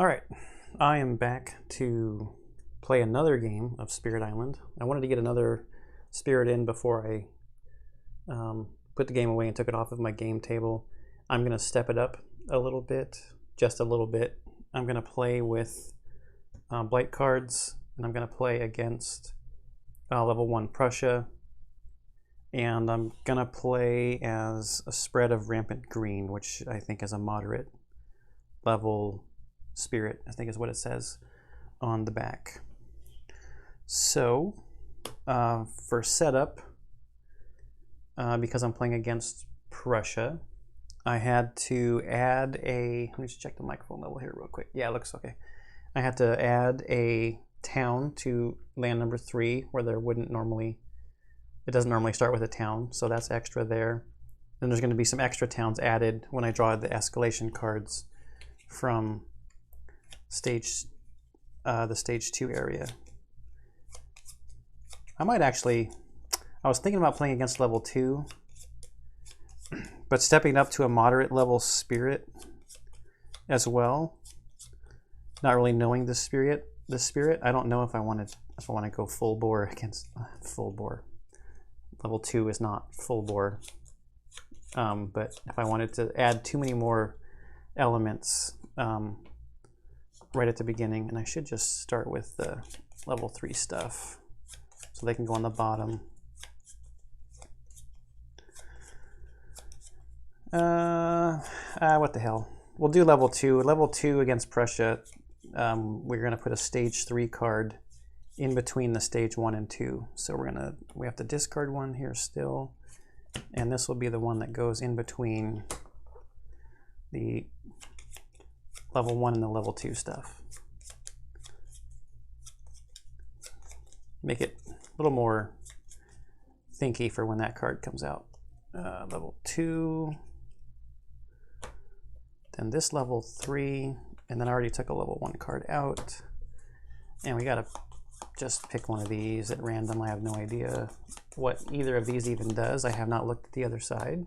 All right, I am back to play another game of Spirit Island. I wanted to get another spirit in before I put the game away and took it off of my game table. I'm going to step it up a little bit, just a little bit. I'm going to play with Blight cards, and I'm going to play against level 1 Prussia, and I'm going to play as a spread of Rampant Green, which I think is a moderate level spirit, I think is what it says on the back. So for setup, because I'm playing against Prussia, I had to add let me just check the microphone level here real quick. Yeah, it looks okay. I had to add a town to land number 3 where it doesn't normally start with a town, so that's extra there. Then there's going to be some extra towns added when I draw the escalation cards from the stage 2 area. I was thinking about playing against level 2, but stepping up to a moderate level spirit as well. Not really knowing the spirit. I don't know if I want to go full bore against full bore. Level 2 is not full bore. But if I wanted to add too many more elements right at the beginning, and I should just start with the level 3 stuff so they can go on the bottom. What the hell? We'll do level 2. Level 2 against Prussia, we're going to put a stage 3 card in between the stage 1 and 2. So we have to discard one here still, and this will be the one that goes in between the level 1 and the level 2 stuff. Make it a little more thinky for when that card comes out. Level 2, then this level 3, and then I already took a level 1 card out. And we gotta just pick one of these at random. I have no idea what either of these even does. I have not looked at the other side.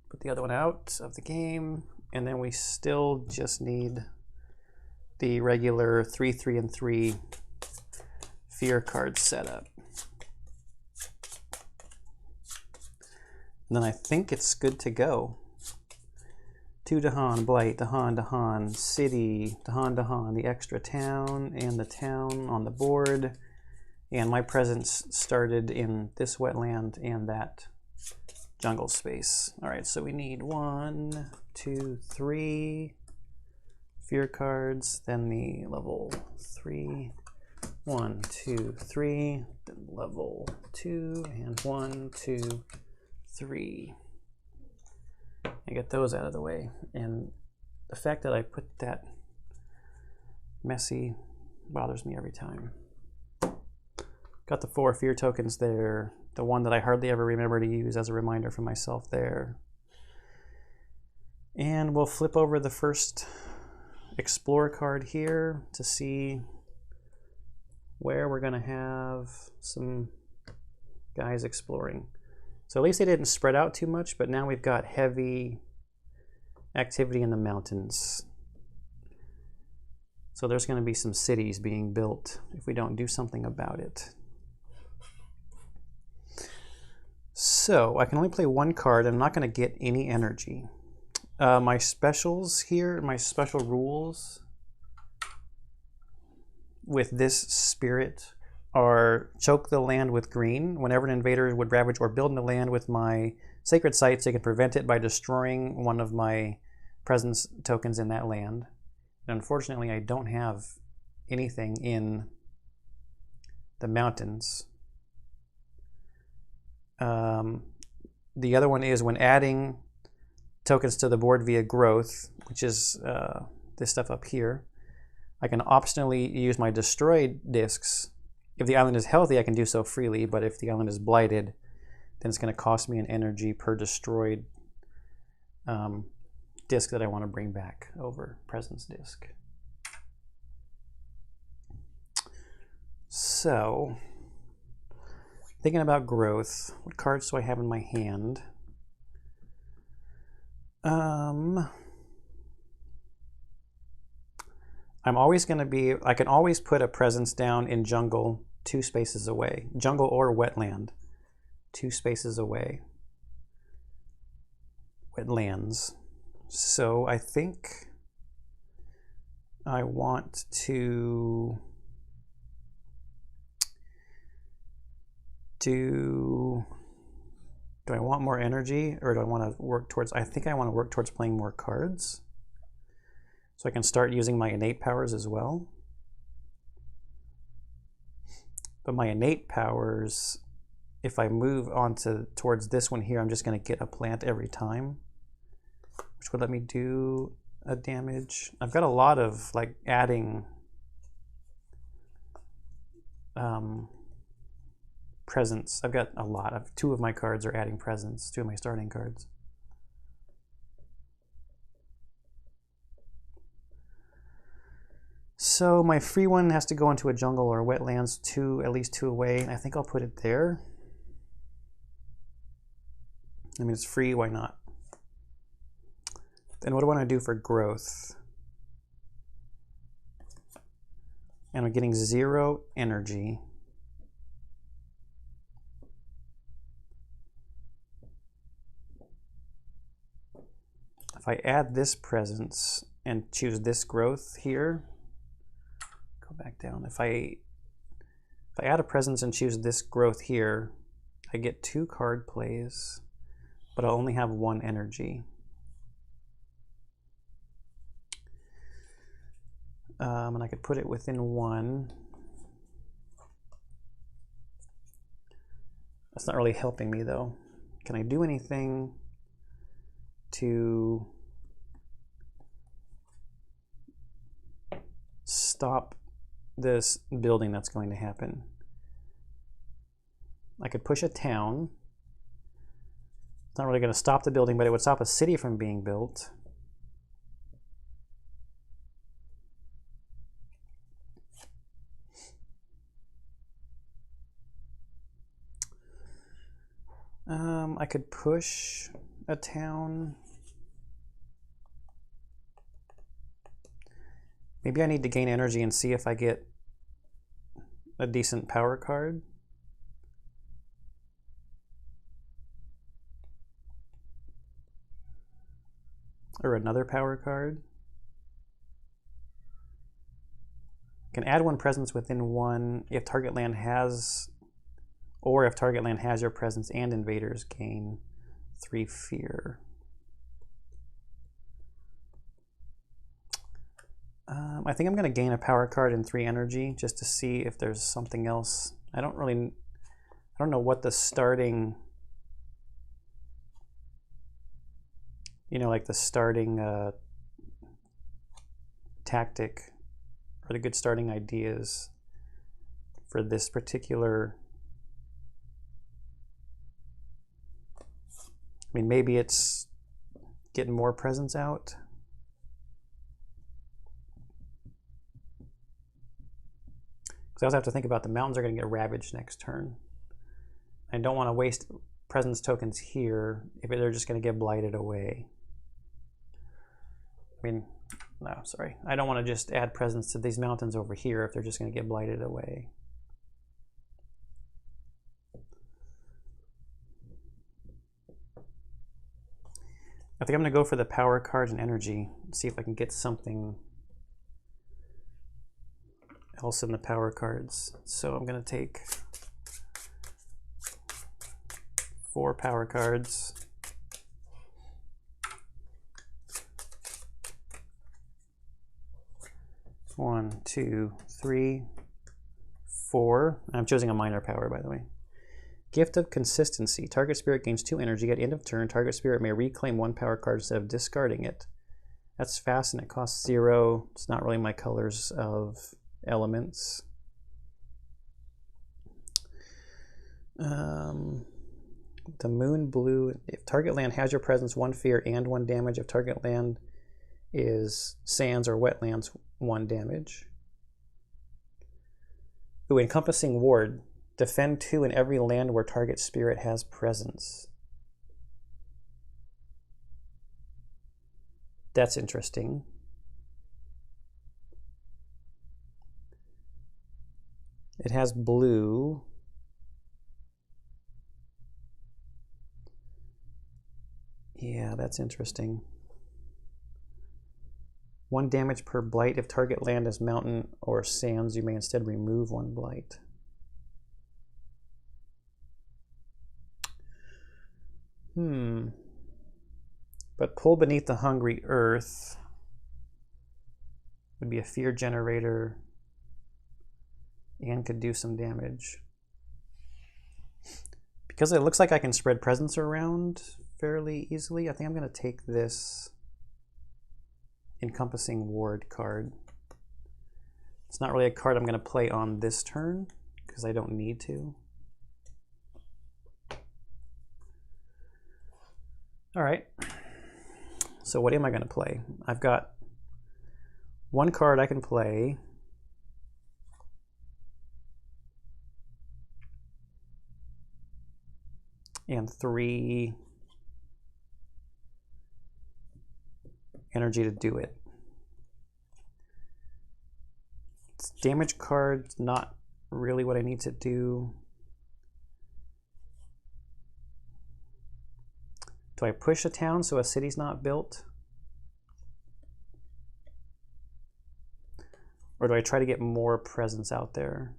Put the other one out of the game, and then we still just need the regular 3, 3, and 3 fear card setup. And then I think it's good to go. 2 Dahan, Blight, Dahan, City, Dahan, the extra town, and the town on the board. And my presence started in this wetland and that jungle space. All right, so we need 1, 2, 3 fear cards, then the level 3. 1, 2, 3, then level 2, and 1, 2, 3. And get those out of the way. And the fact that I put that messy bothers me every time. Got the 4 fear tokens there. The one that I hardly ever remember to use as a reminder for myself there. And we'll flip over the first Explore card here to see where we're going to have some guys exploring. So at least they didn't spread out too much, but now we've got heavy activity in the mountains. So there's going to be some cities being built if we don't do something about it. So I can only play 1 card. I'm not going to get any energy. My specials here, my special rules with this spirit are choke the land with green. Whenever an invader would ravage or build in the land with my sacred sites, they can prevent it by destroying one of my presence tokens in that land. And unfortunately, I don't have anything in the mountains. The other one is when adding tokens to the board via growth, which is this stuff up here, I can optionally use my destroyed discs. If the island is healthy, I can do so freely, but if the island is blighted, then it's going to cost me an energy per destroyed disc that I want to bring back over presence disc. So, thinking about growth, what cards do I have in my hand? I'm always going to be, I can always put a presence down in jungle 2 spaces away. Jungle or wetland, 2 spaces away. Wetlands. So I think I want to do I want more energy, or do I want to work towards, I think I want to work towards playing more cards. So I can start using my innate powers as well. But my innate powers, if I move on towards this one here, I'm just going to get a plant every time, which would let me do a damage. I've got a lot of like adding presence. I've got a lot of, 2 of my cards are adding presence, 2 of my starting cards. So my free one has to go into a jungle or wetlands, at least 2 away. I think I'll put it there. I mean, it's free, why not? Then what do I want to do for growth? And I'm getting 0 energy. If I add this presence and choose this growth here, go back down. If I add a presence and choose this growth here, I get 2 card plays, but I'll only have 1 energy. And I could put it within 1. That's not really helping me though. Can I do anything to stop this building that's going to happen? I could push a town. It's not really going to stop the building, but it would stop a city from being built. I could push a town. Maybe I need to gain energy and see if I get a decent power card. Or another power card. I can add 1 presence within 1 if target land has, or if target land has your presence and invaders gain 3 fear. I think I'm going to gain a power card and 3 energy just to see if there's something else. I don't know what the starting, like the starting tactic or the good starting ideas for this particular. I mean, maybe it's getting more presence out. Because I also have to think about the mountains are going to get ravaged next turn. I don't want to waste presence tokens here if they're just going to get blighted away. I mean, no, sorry. I don't want to just add presence to these mountains over here if they're just going to get blighted away. I think I'm going to go for the power cards and energy, see if I can get something else in the power cards. So I'm going to take 4 power cards. One, two, three, 4. I'm choosing a minor power, by the way. Gift of Consistency. Target spirit gains 2 energy. At end of turn, target spirit may reclaim 1 power card instead of discarding it. That's fast and it costs 0. It's not really my colors of elements. The Moon Blue. If target land has your presence, 1 fear and 1 damage. If target land is sands or wetlands, 1 damage. Ooh, Encompassing Ward. Defend 2 in every land where target spirit has presence. That's interesting. It has blue. Yeah, that's interesting. 1 damage per blight. If target land is mountain or sands, you may instead remove 1 blight. But pull beneath the hungry earth would be a fear generator and could do some damage. Because it looks like I can spread presence around fairly easily, I think I'm going to take this Encompassing Ward card. It's not really a card I'm going to play on this turn because I don't need to. All right. So what am I going to play? I've got 1 card I can play. And 3 energy to do it. Damage card's not really what I need to do. Do I push a town so a city's not built? Or do I try to get more presence out there?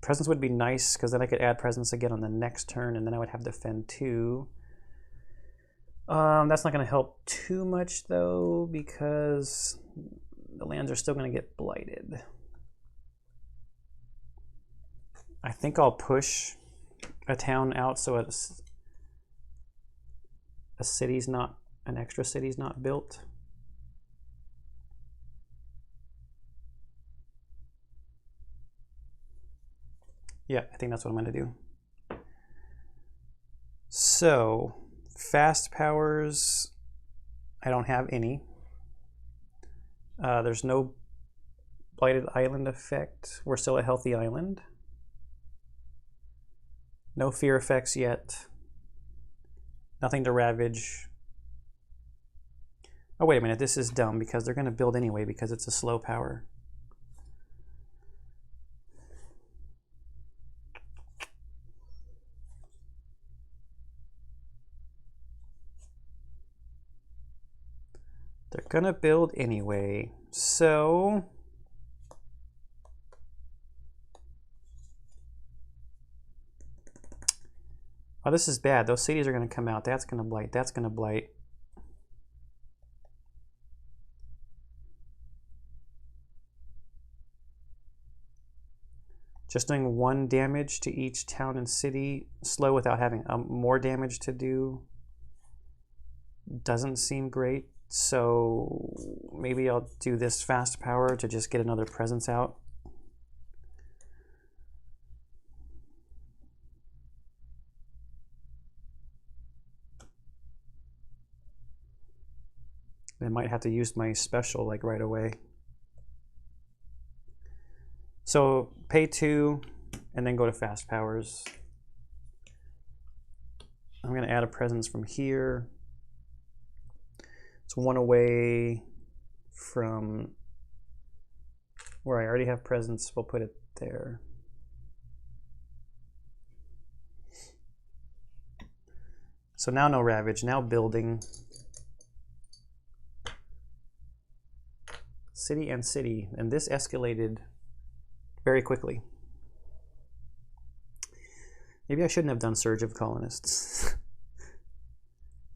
Presence would be nice because then I could add presence again on the next turn and then I would have defend 2. That's not going to help too much though because the lands are still going to get blighted. I think I'll push a town out so it's a city's not, an extra city's not built. Yeah, I think that's what I'm going to do. So, fast powers, I don't have any. There's no blighted island effect. We're still a healthy island. No fear effects yet. Nothing to ravage. Oh, wait a minute, this is dumb because they're going to build anyway because it's a slow power. They're gonna build anyway, so oh, this is bad. Those cities are gonna come out. That's gonna blight. That's gonna blight. Just doing 1 damage to each town and city, slow without having more damage to do, doesn't seem great. So maybe I'll do this fast power to just get another presence out. I might have to use my special like right away. So pay 2 and then go to fast powers. I'm going to add a presence from here. It's 1 away from where I already have presence. We'll put it there. So now no ravage, now building. City and city, and this escalated very quickly. Maybe I shouldn't have done Surge of Colonists.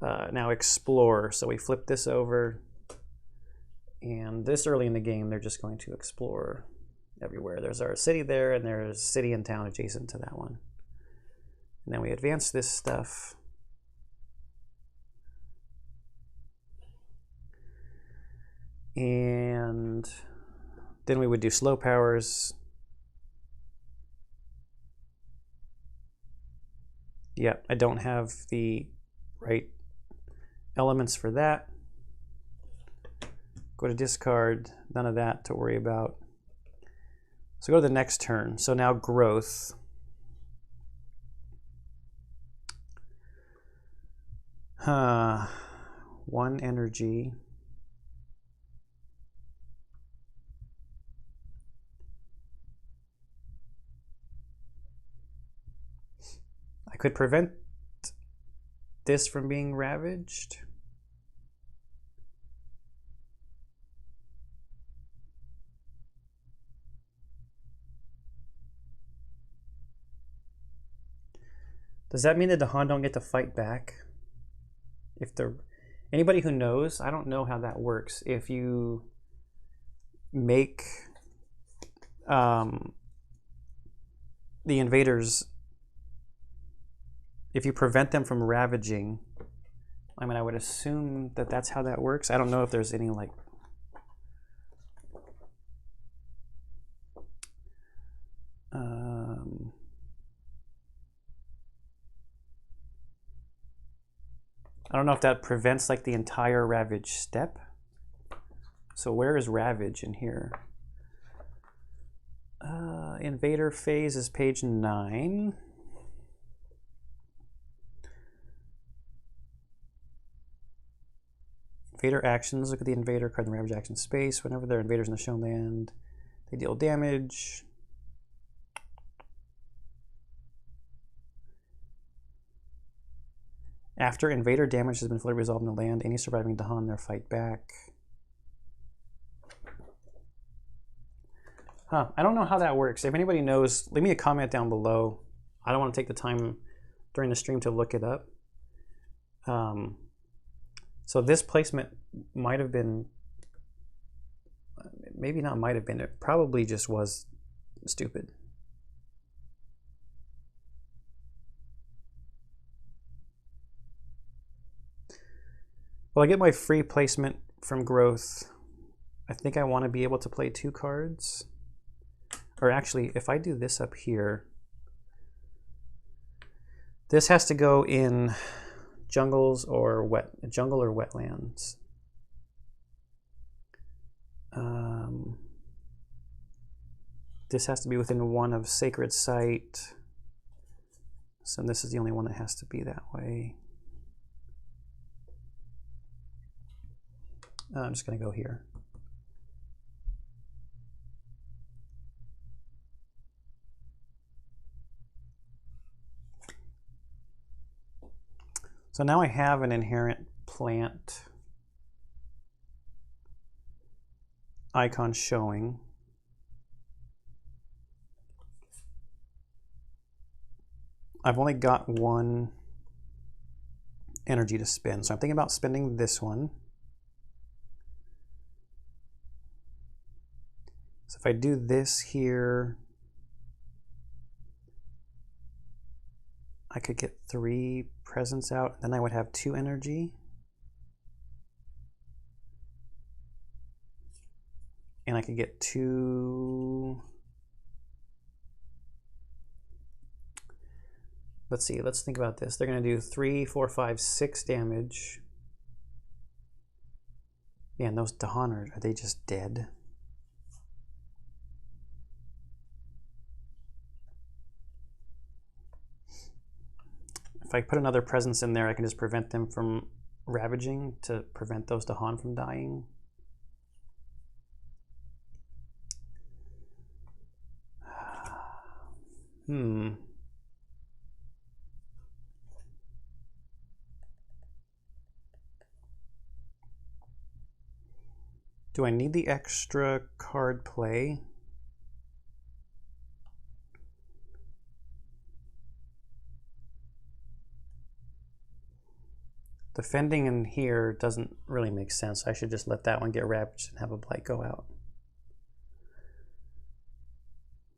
Now explore, so we flip this over, and this early in the game they're just going to explore everywhere. There's our city there, and there's city and town adjacent to that one. And then we advance this stuff. And then we would do slow powers. Yeah, I don't have the right elements for that. Go to discard, none of that to worry about. So go to the next turn. So now growth. One energy. I could prevent this from being ravaged. Does that mean that the Han don't get to fight back? If the anybody who knows, I don't know how that works. If you make the invaders, if you prevent them from ravaging, I mean, I would assume that that's how that works. I don't know if there's any like I don't know if that prevents like the entire ravage step. So where is ravage in here? Invader phase is page 9. Invader actions, look at the invader card in the ravage action space. Whenever there are invaders in the shown land, they deal damage. After invader damage has been fully resolved in the land, any surviving Dahan there fight back. I don't know how that works. If anybody knows, leave me a comment down below. I don't want to take the time during the stream to look it up. So this placement might have been, maybe not might have been, it probably just was stupid. Well, I get my free placement from growth. I think I want to be able to play 2 cards. Or actually, if I do this up here, this has to go in jungles or jungle or wetlands. This has to be within 1 of Sacred Site. So this is the only one that has to be that way. I'm just going to go here. So now I have an inherent plant icon showing. I've only got 1 energy to spend, so I'm thinking about spending this one. So if I do this here, I could get 3 presents out, then I would have 2 energy. And I could get 2. Let's see, let's think about this. They're going to do 3, 4, 5, 6 damage. Yeah, and those Dahan, are they just dead? If I put another presence in there, I can just prevent them from ravaging to prevent those Dahan from dying. Do I need the extra card play? Defending in here doesn't really make sense. I should just let that one get ravaged and have a blight go out.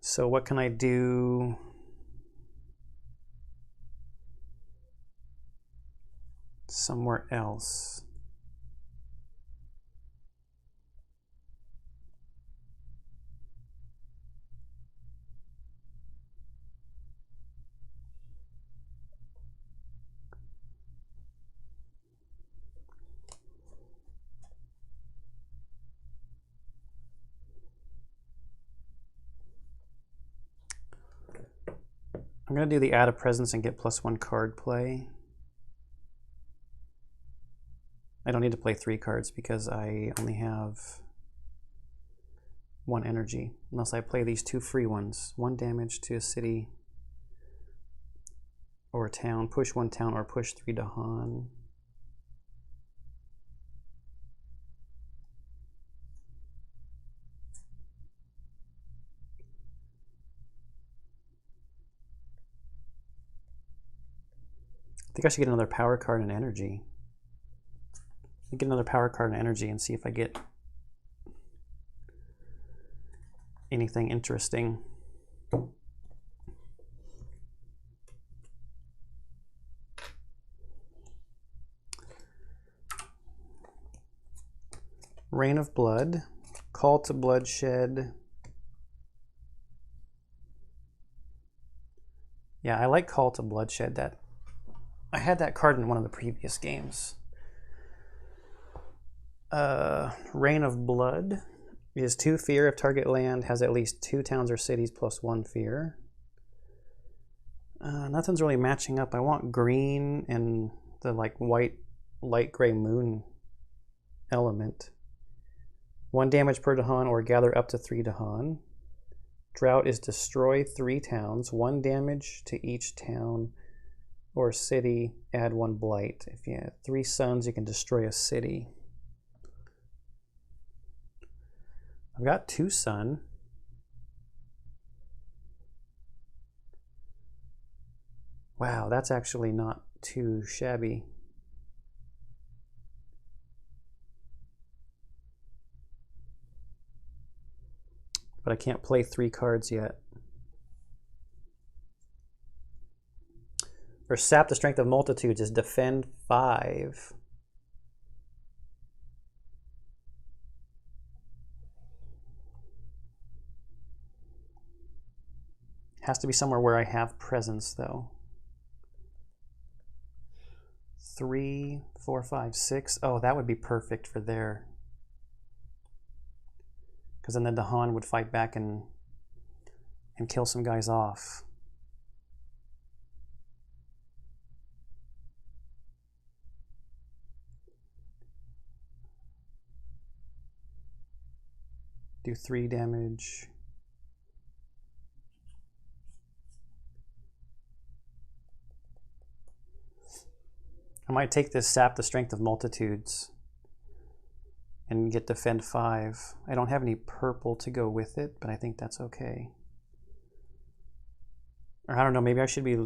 So what can I do? Somewhere else. I'm going to do the add a presence and get +1 card play. I don't need to play 3 cards because I only have 1 energy, unless I play these 2 free ones. 1 damage to a city or a town, push 1 town, or push 3 Dahan. I think I should get another power card and energy. Get another power card and energy and see if I get anything interesting. Rain of Blood, Call to Bloodshed. Yeah, I like Call to Bloodshed. That I had that card in one of the previous games. Rain of Blood is 2 fear if target land has at least 2 towns or cities +1 fear. Nothing's really matching up. I want green and the like white light gray moon element. 1 damage per Dahan or gather up to 3 Dahan. Drought is destroy 3 towns, 1 damage to each town or city, add 1 blight. If you have 3 suns, you can destroy a city. I've got 2 sun. Wow, that's actually not too shabby. But I can't play 3 cards yet. Or sap the strength of multitudes is defend 5. Has to be somewhere where I have presence though. 3, 4, 5, 6. Oh, that would be perfect for there. Because then the Dahan would fight back and kill some guys off. Do 3 damage. I might take this sap the strength of multitudes and get defend 5. I don't have any purple to go with it, but I think that's okay. Or I don't know, maybe I should be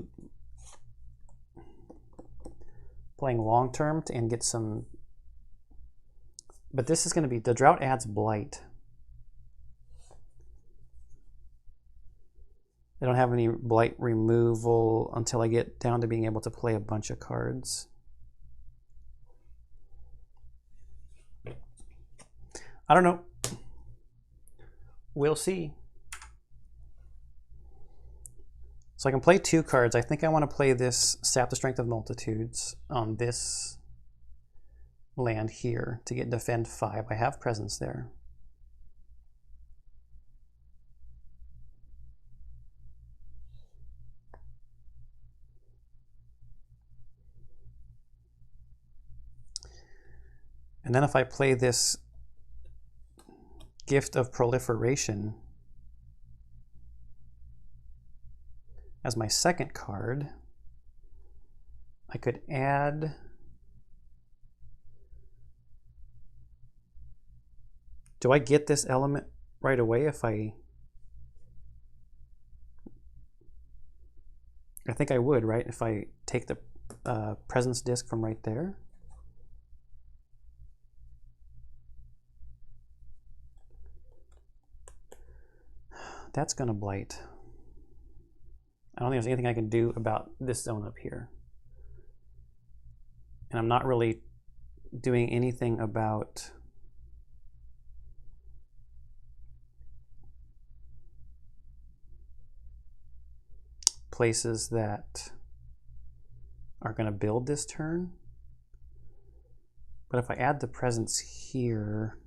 playing long term and get some, but this is going to be, the drought adds blight. I don't have any blight removal until I get down to being able to play a bunch of cards. I don't know. We'll see. So I can play 2 cards. I think I want to play this Sap the Strength of Multitudes on this land here to get defend 5. I have presence there. And then if I play this Gift of Proliferation as my second card, I could add do I get this element right away if I think I would, right? If I take the presence disc from right there. That's gonna blight. I don't think there's anything I can do about this zone up here. And I'm not really doing anything about places that are going to build this turn. But if I add the presence here,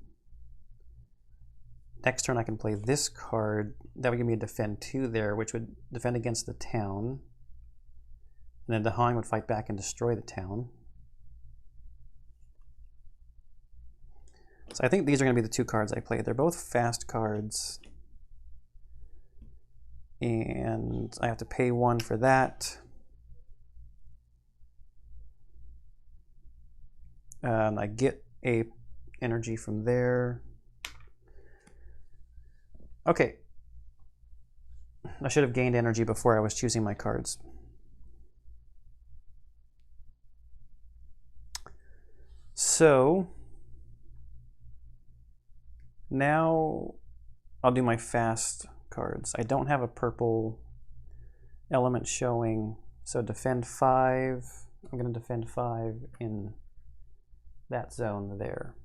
next turn I can play this card. That would give me a defend 2 there, which would defend against the town. And then Dahan would fight back and destroy the town. So I think these are going to be the two cards I play. They're both fast cards. And I have to pay 1 for that. And I get a energy from there. Okay. I should have gained energy before I was choosing my cards. So now I'll do my fast cards. I don't have a purple element showing, so defend 5. I'm going to defend 5 in that zone there.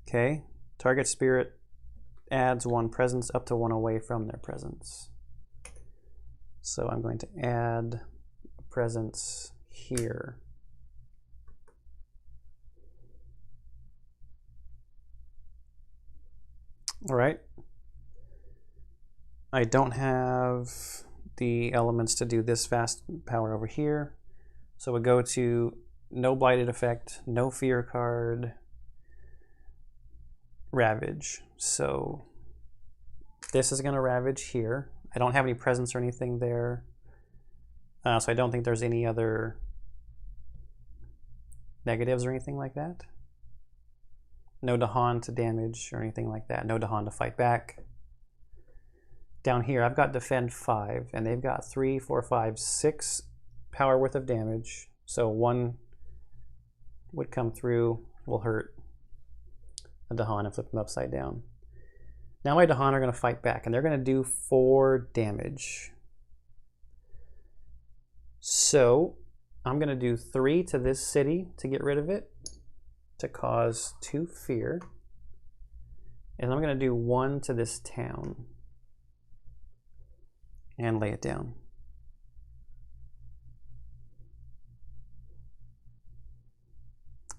Okay, target spirit adds 1 presence up to 1 away from their presence. So I'm going to add a presence here. All right. I don't have the elements to do this fast power over here. So we go to no blighted effect, no fear card, ravage. So this is going to ravage here. I don't have any presence or anything there. So I don't think there's any other negatives or anything like that. No Dahan to damage or anything like that. No Dahan to fight back. Down here, I've got defend 5, and they've got 3, 4, 5, 6 power worth of damage. So 1 would come through, will hurt a Dahan and flip them upside down. Now my Dahan are going to fight back, and they're going to do 4 damage. So I'm going to do 3 to this city to get rid of it, to cause 2 fear. And I'm going to do 1 to this town and lay it down.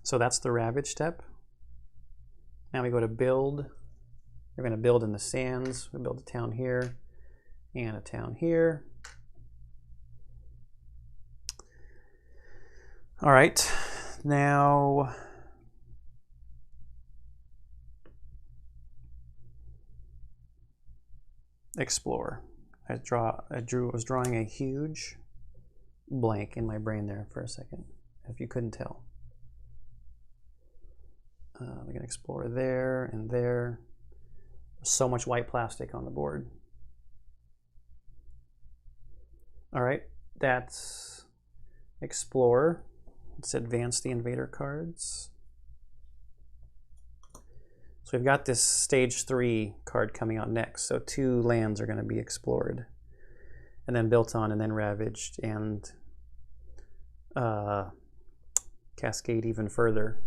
So that's the ravage step. Now we go to build. We're going to build in the sands. We build a town here and a town here. All right, now explore. I was drawing a huge blank in my brain there for a second, if you couldn't tell. We're gonna explore there and there. So much white plastic on the board. All right, that's explore. Let's advance the invader cards. So we've got this stage 3 card coming out next. So 2 lands are going to be explored and then built on and then ravaged and cascade even further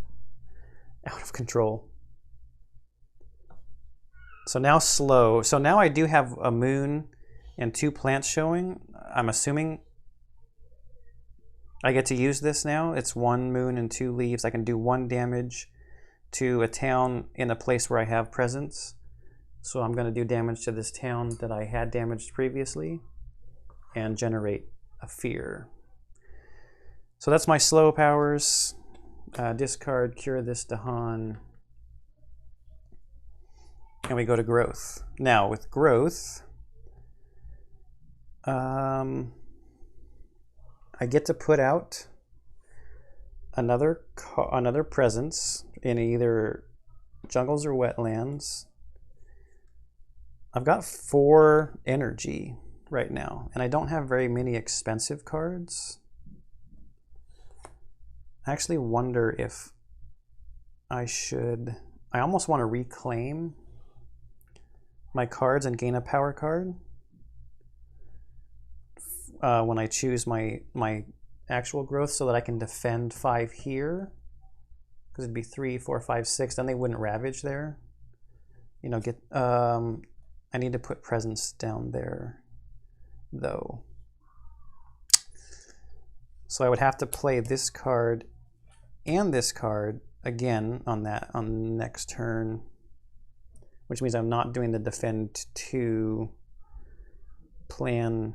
out of control. So now slow. So now I do have a moon and 2 plants showing. I'm assuming I get to use this now. It's 1 moon and 2 leaves. I can do 1 damage to a town in a place where I have presence. So I'm going to do damage to this town that I had damaged previously and generate a fear. So that's my slow powers. Discard, cure this Dahan. And we go to growth. Now with growth, I get to put out another presence in either jungles or wetlands. I've got 4 energy right now, and I don't have very many expensive cards. I actually wonder if I should... I almost want to reclaim my cards and gain a power card when I choose my actual growth, so that I can defend 5 here, because it'd be 3, 4, 5, 6. Then they wouldn't ravage there. You know, get I need to put presence down there though. So I would have to play this card and this card again on the next turn, which means I'm not doing the defend 2 plan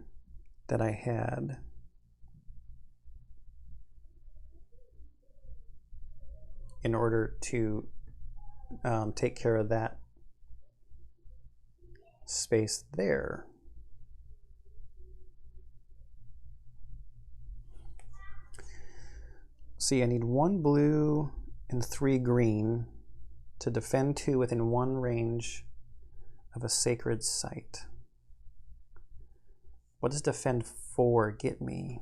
that I had. In order to take care of that space there. See, I need 1 blue and 3 green to defend 2 within 1 range of a sacred site. What does defend 4 get me?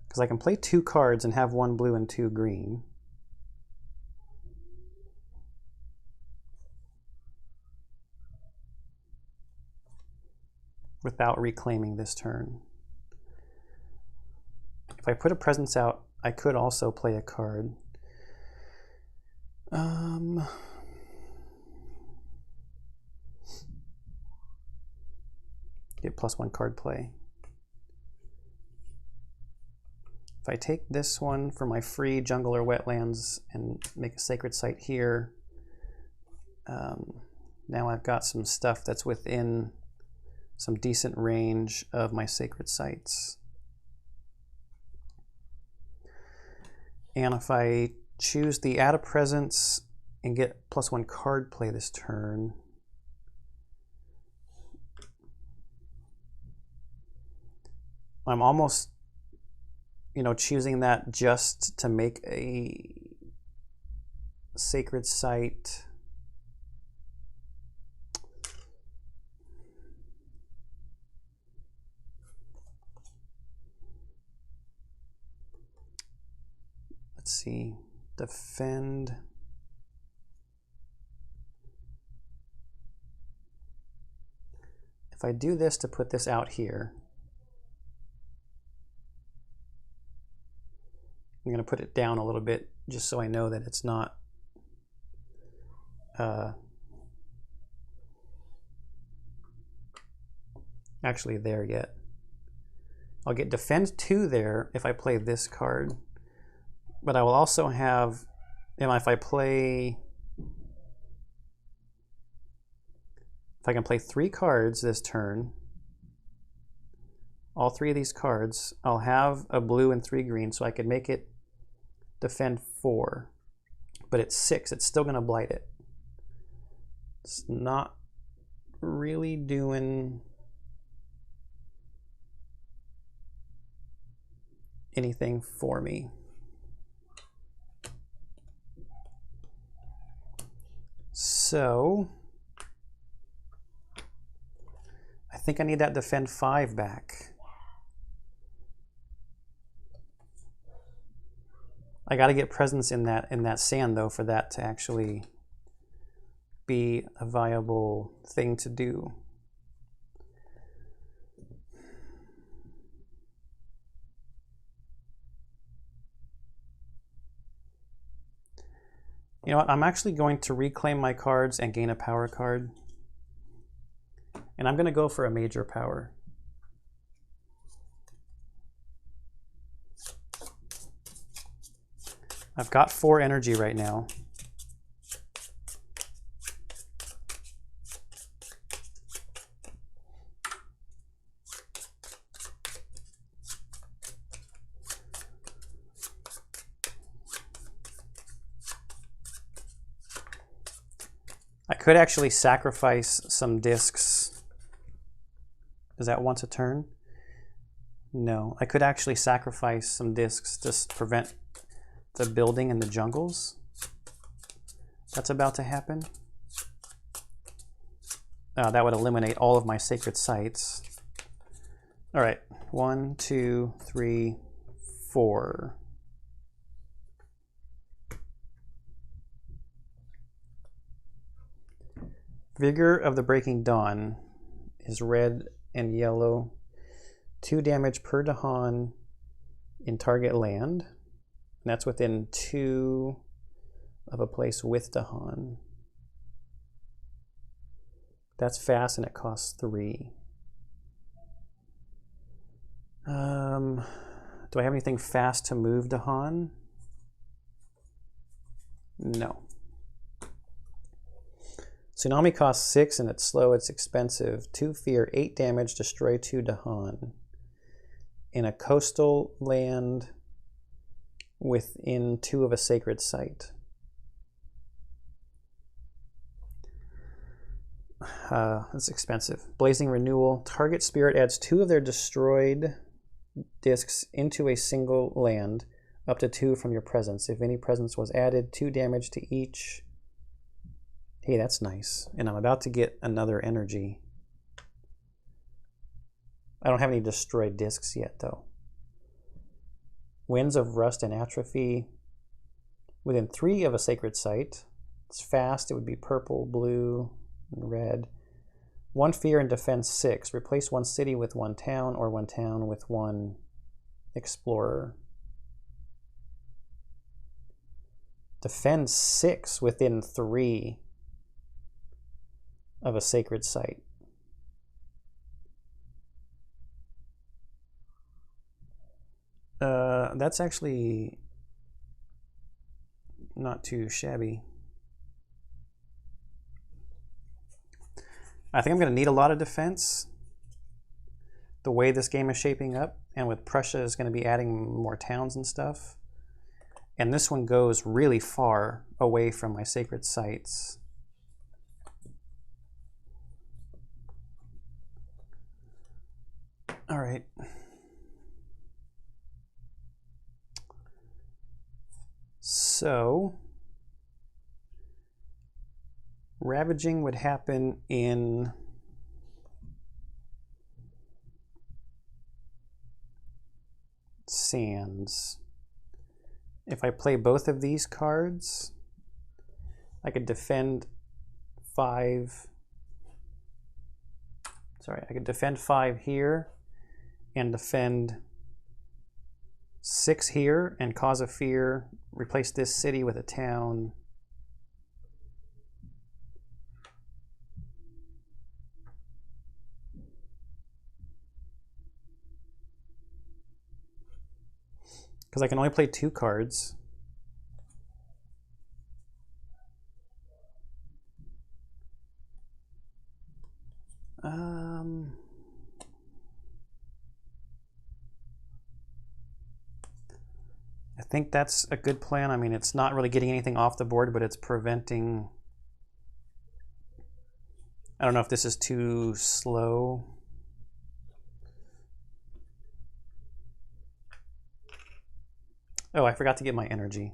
Because I can play 2 cards and have 1 blue and 2 green. Without reclaiming this turn. If I put a presence out, I could also play a card. Get +1 card play. If I take this one for my free jungle or wetlands and make a sacred site here, now I've got some stuff that's within some decent range of my sacred sites. And if I choose the add a presence and get +1 card play this turn, I'm almost, choosing that just to make a sacred site. Let's see, defend. If I do this to put this out here, I'm going to put it down a little bit just so I know that it's not actually there yet. I'll get defend 2 there if I play this card, but I will also have, if I can play 3 cards this turn, all 3 of these cards, I'll have a blue and 3 green, so I could make it defend 4, but it's 6. It's still going to blight it. It's not really doing anything for me. So I think I need that defend 5 back. I got to get presence in that sand though for that to actually be a viable thing to do. You know what? I'm actually going to reclaim my cards and gain a power card. And I'm going to go for a major power. I've got 4 energy right now. I could actually sacrifice some discs. Is that once a turn? No, I could actually sacrifice some discs to prevent the building in the jungles that's about to happen. That would eliminate all of my sacred sites. All right, 1, 2, 3, 4. Vigor of the Breaking Dawn is red and yellow. 2 damage per Dahan in target land. And that's within 2 of a place with Dahan. That's fast and it costs 3. Do I have anything fast to move Dahan? No. Tsunami costs 6 and it's slow, it's expensive. 2 fear, 8 damage, destroy 2 Dahan. In a coastal land within 2 of a sacred site. That's expensive. Blazing Renewal. Target spirit adds 2 of their destroyed discs into a single land, up to 2 from your presence. If any presence was added, 2 damage to each. Hey, that's nice. And I'm about to get another energy. I don't have any destroyed discs yet, though. Winds of Rust and Atrophy. Within 3 of a sacred site. It's fast. It would be purple, blue, and red. 1 fear and defense 6. Replace 1 city with 1 town, or 1 town with 1 explorer. Defend 6 within 3 of a sacred site. That's actually not too shabby. I think I'm going to need a lot of defense the way this game is shaping up, and with Prussia is going to be adding more towns and stuff. And this one goes really far away from my sacred sites. All right. So, ravaging would happen in sands. If I play both of these cards, I could defend 5. Sorry, I could defend 5 here and defend 6 here and cause a fear, replace this city with a town. Because I can only play 2 cards. I think that's a good plan. I mean, it's not really getting anything off the board, but it's preventing... I don't know if this is too slow. Oh, I forgot to get my energy.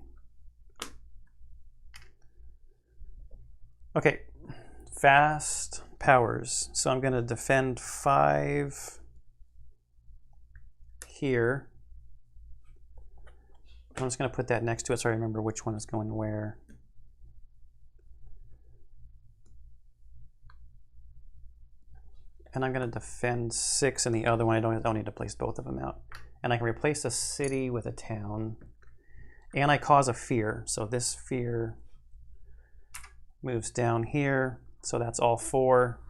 Okay, fast powers. So I'm going to defend 5 here. I'm just going to put that next to it so I remember which one is going where. And I'm going to defend 6 in the other one. I don't need to place both of them out. And I can replace a city with a town. And I cause a fear. So this fear moves down here. So that's all 4.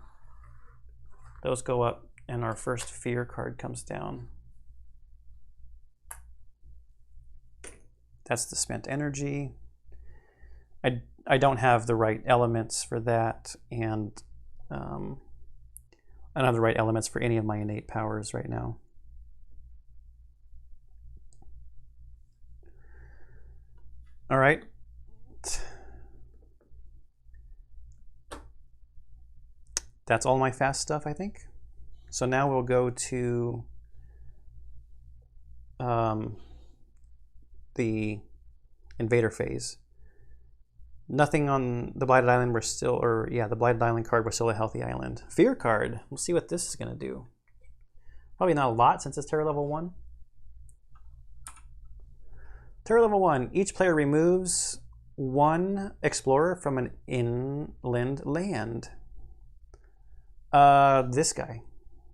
Those go up, and our first fear card comes down. That's the spent energy. I don't have the right elements for that, and I don't have the right elements for any of my innate powers right now. All right. That's all my fast stuff, I think. So now we'll go to the invader phase. Nothing on the Blighted Island. We're still, or yeah, the Blighted Island card, we're still a healthy island. Fear card. We'll see what this is going to do. Probably not a lot since it's Terror level 1. Terror level 1. Each player removes 1 explorer from an inland land. This guy.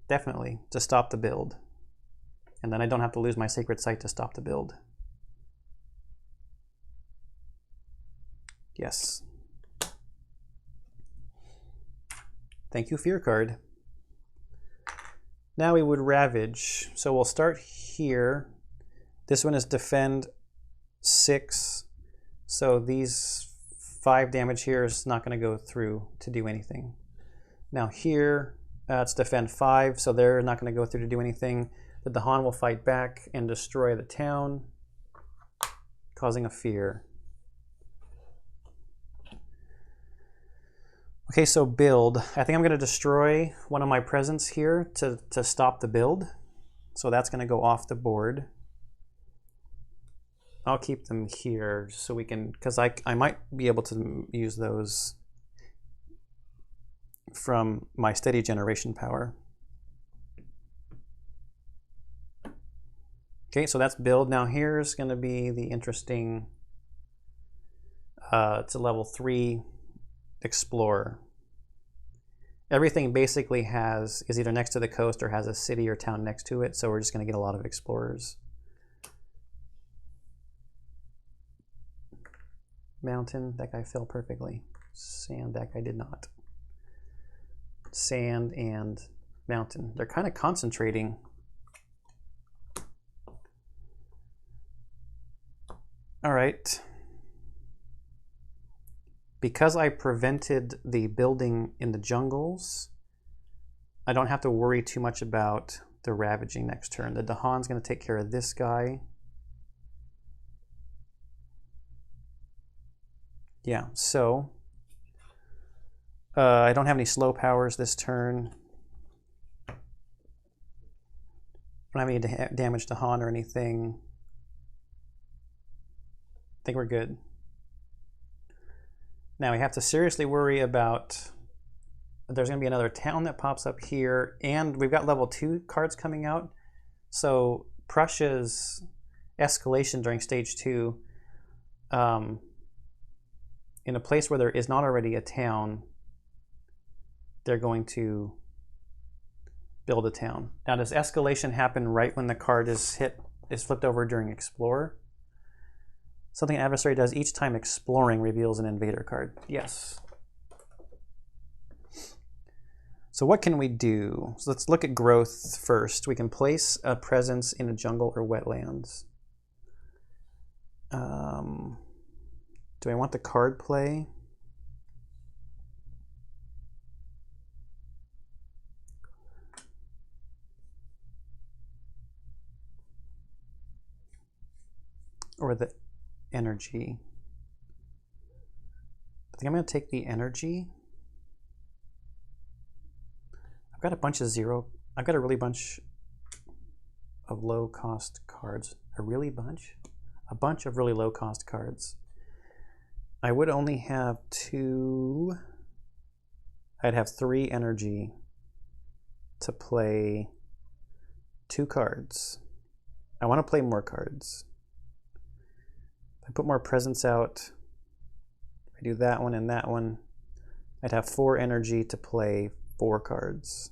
Definitely. To stop the build. And then I don't have to lose my sacred site to stop the build. Yes. Thank you, Fear card. Now we would ravage. So we'll start here. This one is defend 6. So these 5 damage here is not going to go through to do anything. Now here it's defend 5, so they're not going to go through to do anything. The Dahan will fight back and destroy the town, causing a fear. Okay, so build. I think I'm going to destroy one of my presents here to stop the build. So that's going to go off the board. I'll keep them here so we can, because I might be able to use those from my steady generation power. Okay, so that's build. Now here's going to be the interesting, it's a level 3 Explorer. Everything basically is either next to the coast or has a city or town next to it, so we're just going to get a lot of explorers. Mountain, that guy fell perfectly. Sand, that guy did not. Sand and mountain. They're kind of concentrating. All right. Because I prevented the building in the jungles, I don't have to worry too much about the ravaging next turn. The Dahan's going to take care of this guy. Yeah, so I don't have any slow powers this turn. I don't have any damage to Dahan or anything. I think we're good. Now we have to seriously worry about, there's going to be another town that pops up here, and we've got level 2 cards coming out. So Prussia's escalation during stage 2, in a place where there is not already a town, they're going to build a town. Now, does escalation happen right when the card is flipped over during Explorer? Something an adversary does each time exploring reveals an invader card. Yes. So what can we do? So let's look at growth first. We can place a presence in a jungle or wetlands. Do I want the card play? Or the energy? I think I'm going to take the energy. I've got a bunch of I've got a really bunch of low cost cards. A bunch of really low cost cards. I would only have 2. I'd have 3 energy to play 2 cards. I want to play more cards. If I put more presents out, if I do that one and that one, I'd have 4 energy to play 4 cards.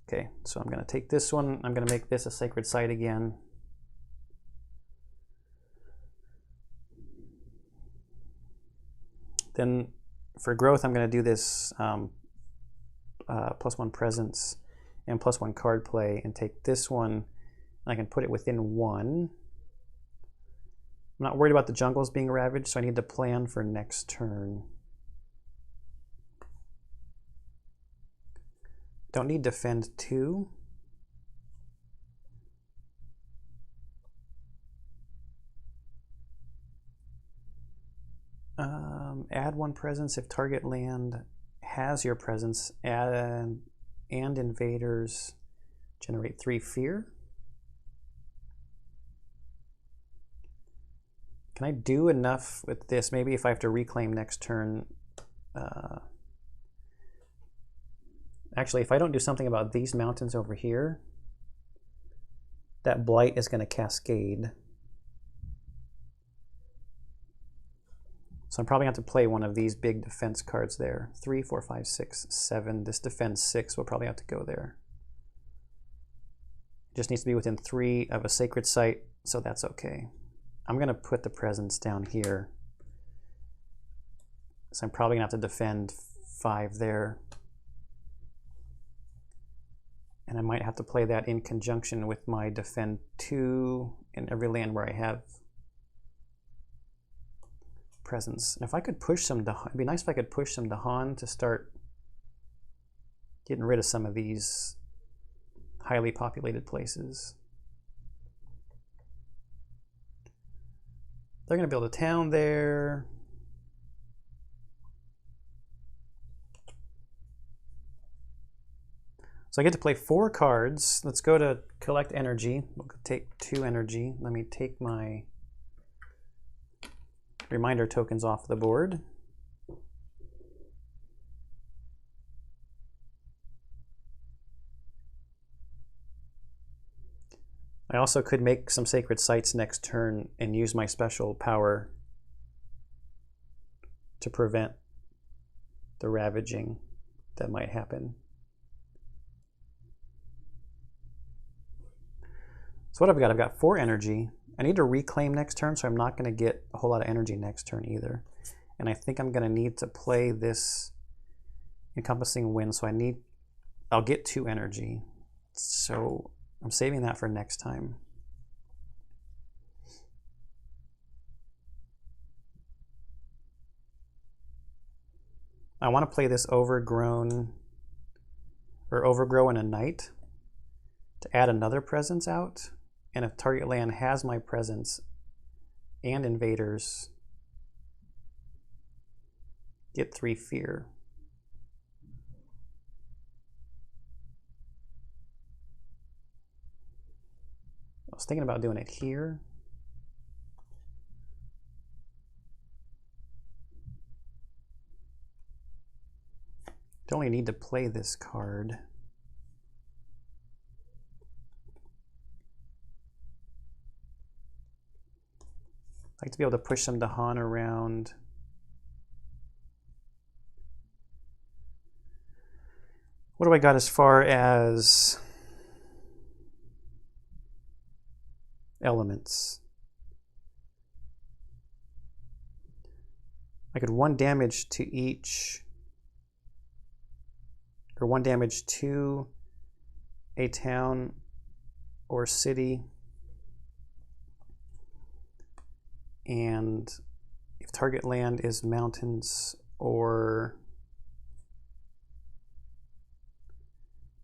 Okay, so I'm going to take this one. I'm going to make this a sacred site again. Then for growth, I'm going to do this +1 presence and +1 card play, and take this one, and I can put it within 1. I'm not worried about the jungles being ravaged, so I need to plan for next turn. Don't need defend 2. Add 1 presence if target land has your presence, and invaders generate 3 fear. Can I do enough with this? Maybe if I have to reclaim next turn. Actually, if I don't do something about these mountains over here, that blight is going to cascade. So I'm probably going to have to play one of these big defense cards there. 3, 4, 5, 6, 7. This defense 6 will probably have to go there. It just needs to be within 3 of a sacred site, so that's okay. I'm going to put the presence down here. So I'm probably going to have to defend 5 there. And I might have to play that in conjunction with my defend 2 in every land where I have presence. And if I could push some Dahan, it'd be nice if I could push some Dahan to start getting rid of some of these highly populated places. They're going to build a town there. So I get to play 4 cards. Let's go to collect energy. We'll take 2 energy. Let me take my reminder tokens off the board. I also could make some sacred sites next turn and use my special power to prevent the ravaging that might happen. So what I've got? I've got 4 energy. I need to reclaim next turn, so I'm not going to get a whole lot of energy next turn either. And I think I'm going to need to play this Encompassing Wind, so I'll get 2 energy. So I'm saving that for next time. I want to play this Overgrow in a Night to add another presence out. And if target land has my presence and invaders, get 3 fear. I was thinking about doing it here. Don't only need to play this card. I like to be able to push some Dahan around. What do I got as far as elements? I could 1 damage to each, or 1 damage to a town or city. And if target land is mountains or,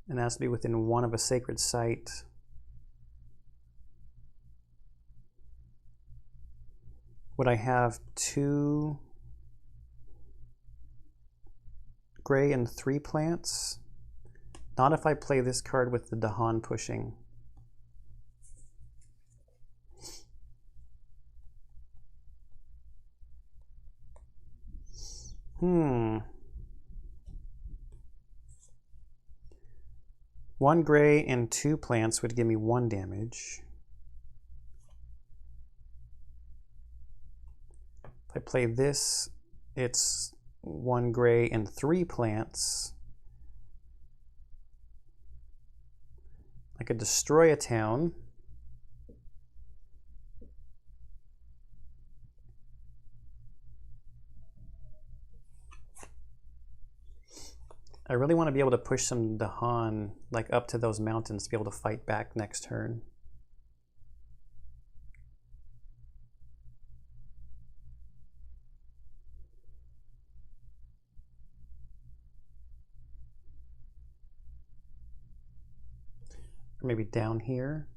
and it has to be within 1 of a sacred site. Would I have 2 gray and 3 plants? Not if I play this card with the Dahan pushing. One gray and 2 plants would give me 1 damage. If I play this, it's 1 gray and 3 plants. I could destroy a town. I really want to be able to push some Dahan like up to those mountains to be able to fight back next turn. Or maybe down here.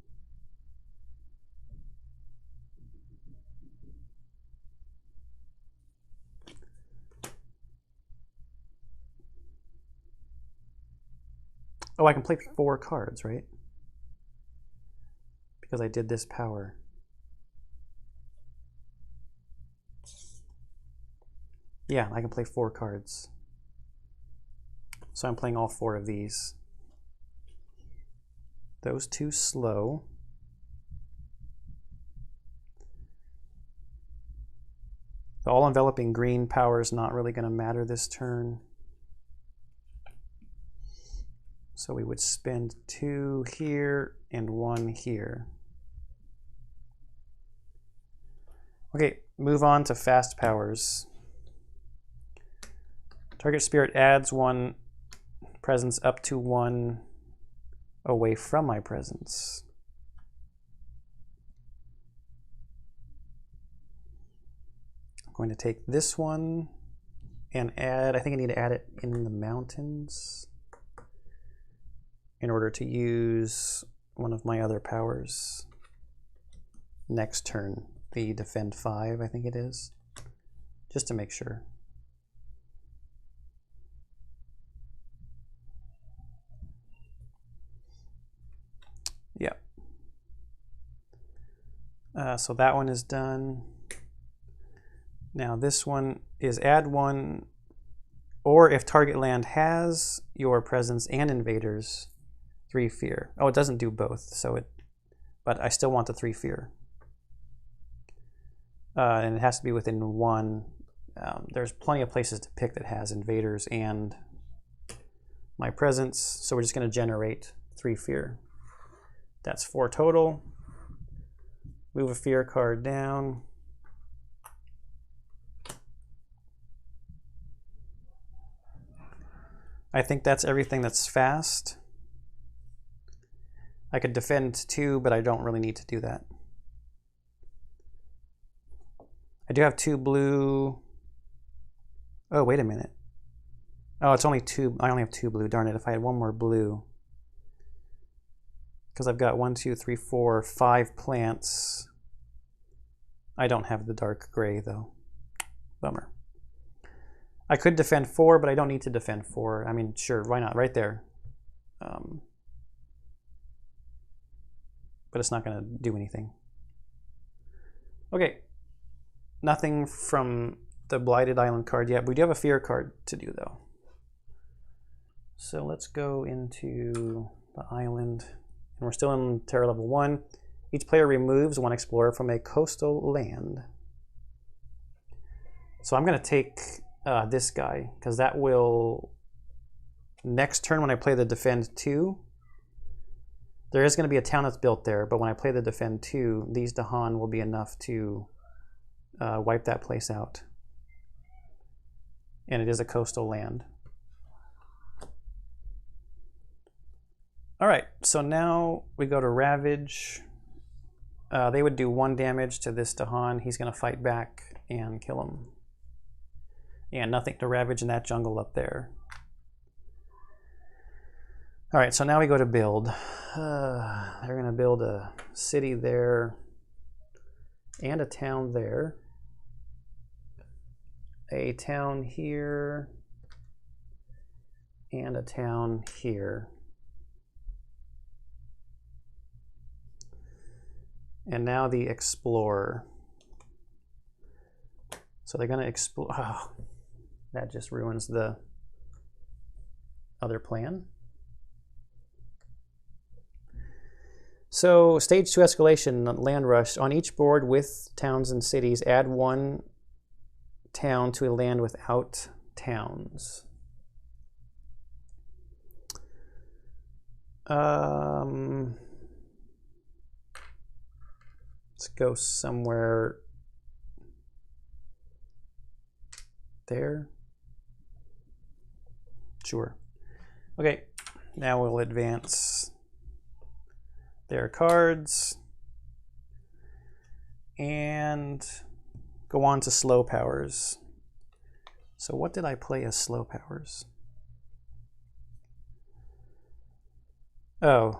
Oh, I can play 4 cards, right? Because I did this power. Yeah, I can play 4 cards. So I'm playing all 4 of these. Those 2 slow. The all-enveloping green power is not really going to matter this turn. So we would spend 2 here and 1 here. Okay, move on to fast powers. Target spirit adds 1 presence up to 1 away from my presence. I'm going to take this one and add, I think I need to add it in the mountains in order to use one of my other powers next turn, the defend 5, I think it is, just to make sure. Yeah. So that one is done. Now this one is add 1, or if target land has your presence and invaders, 3 fear. Oh, it doesn't do both, so but I still want the 3 fear. And it has to be within 1. There's plenty of places to pick that has invaders and my presence, so we're just going to generate 3 fear. That's 4 total. Move a fear card down. I think that's everything that's fast. I could defend 2, but I don't really need to do that. I do have 2 blue. Oh, wait a minute. Oh, it's only 2. I only have 2 blue. Darn it, if I had 1 more blue. Because I've got 1, 2, 3, 4, 5 plants. I don't have the dark gray, though. Bummer. I could defend 4, but I don't need to defend 4. I mean, sure, why not? Right there. But it's not going to do anything. Okay. Nothing from the Blighted Island card yet. We do have a fear card to do, though. So let's go into the island. And we're still in Terra level 1. Each player removes 1 explorer from a coastal land. So I'm going to take this guy, because that will, next turn when I play the defend 2, there is going to be a town that's built there, but when I play the defend 2, these Dahan will be enough to wipe that place out. And it is a coastal land. All right, so now we go to Ravage. They would do 1 damage to this Dahan. He's going to fight back and kill him. And nothing to Ravage in that jungle up there. All right, so now we go to build. They're going to build a city there and a town there. A town here and a town here. And now the Explorer. So they're going to explore. Oh, that just ruins the other plan. So stage 2 escalation, land rush. On each board with towns and cities, add 1 town to a land without towns. Let's go somewhere there. Sure. Okay, now we'll advance their cards and go on to slow powers. So what did I play as slow powers? Oh,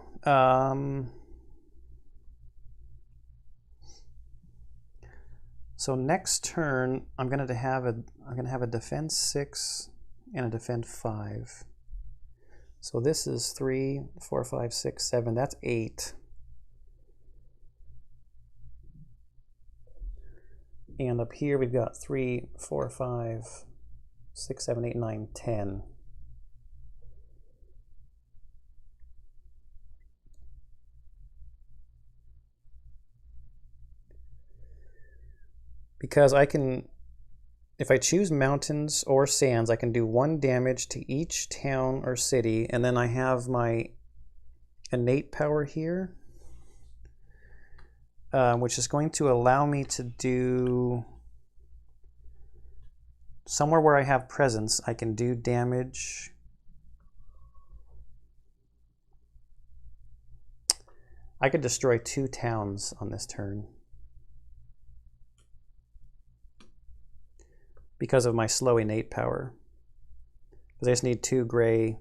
so next turn I'm gonna have a defend 6 and a defend 5. So this is 3, 4, 5, 6, 7. That's 8. And up here we've got 3, 4, 5, 6, 7, 8, 9, 10. Because I can, if I choose mountains or sands, I can do 1 damage to each town or city, and then I have my innate power here, which is going to allow me to do, somewhere where I have presence, I can do damage I could destroy 2 towns on this turn because of my slow innate power. Because I just need 2 gray.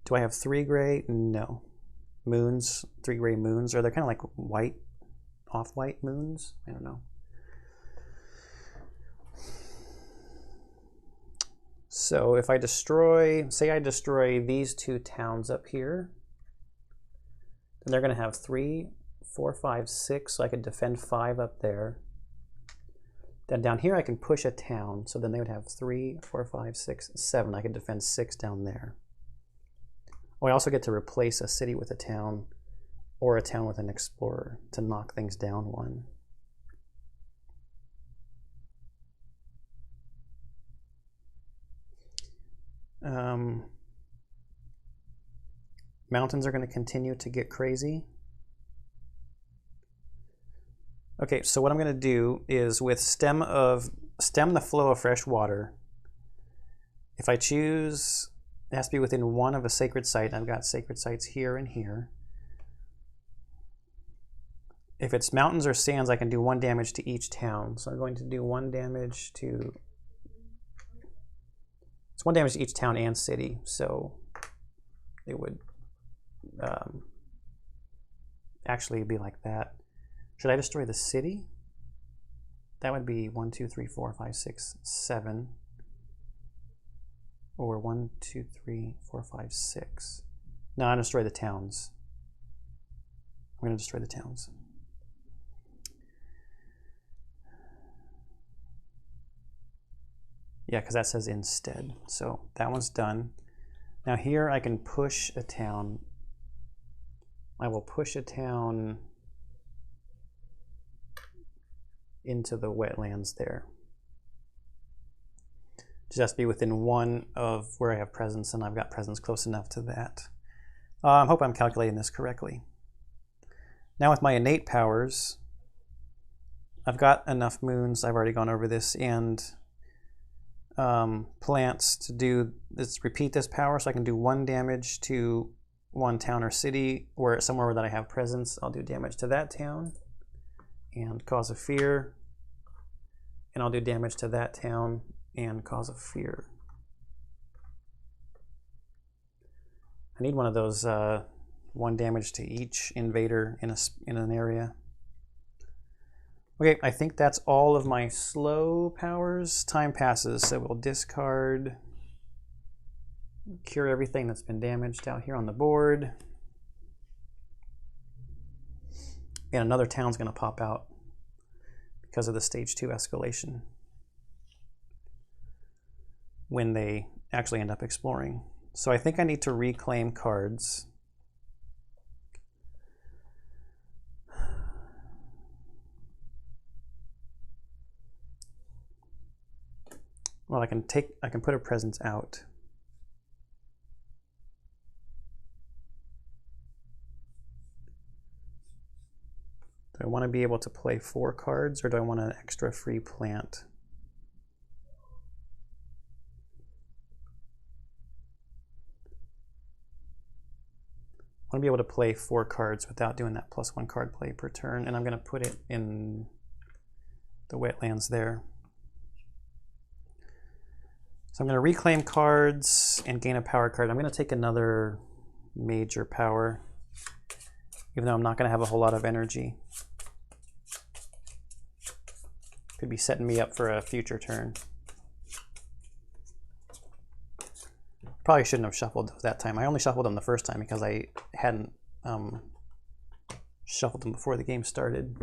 Do I have 3 gray? No. Moons, 3 gray moons. Are they kind of like white, off-white moons? I don't know. So if I destroy, say I destroy these 2 towns up here, then they're going to have 3, 4, 5, 6, so I could defend 5 up there. Then down here I can push a town, so then they would have 3, 4, 5, 6, 7. I could defend 6 down there. Oh, I also get to replace a city with a town, or a town with an explorer to knock things down 1. Mountains are going to continue to get crazy. Okay, so what I'm going to do is with stem the flow of fresh water. If I choose, it has to be within 1 of a sacred site. I've got sacred sites here and here. If it's mountains or sands, I can do 1 damage to each town. So I'm going to do 1 damage to... It's 1 damage to each town and city, so it would actually be like that. Should I destroy the city? That would be 1, 2, 3, 4, 5, 6, 7. Or 1, 2, 3, 4, 5, 6. No, I'm going to destroy the towns. I'm going to destroy the towns. Yeah, because that says instead. So that one's done. Now here I can push a town. I will push a town into the wetlands there. Just has to be within 1 of where I have presence, and I've got presence close enough to that. I hope I'm calculating this correctly. Now with my innate powers, I've got enough moons, I've already gone over this, and plants to do this, repeat this power, so I can do 1 damage to 1 town or city, or somewhere that I have presence. I'll do damage to that town and cause a fear, and I'll do damage to that town and cause a fear. I need one of those 1 damage to each invader in an area. Okay, I think that's all of my slow powers. Time passes, so we'll discard, cure everything that's been damaged out here on the board. And another town's going to pop out because of the stage 2 escalation when they actually end up exploring. So I think I need to reclaim cards. Well, I can put a presence out. Do I want to be able to play 4 cards, or do I want an extra free plant? I want to be able to play 4 cards without doing that +1 card play per turn, and I'm going to put it in the wetlands there. So I'm going to reclaim cards and gain a power card. I'm going to take another major power, even though I'm not going to have a whole lot of energy. Could be setting me up for a future turn. Probably shouldn't have shuffled those that time. I only shuffled them the first time because I hadn't shuffled them before the game started.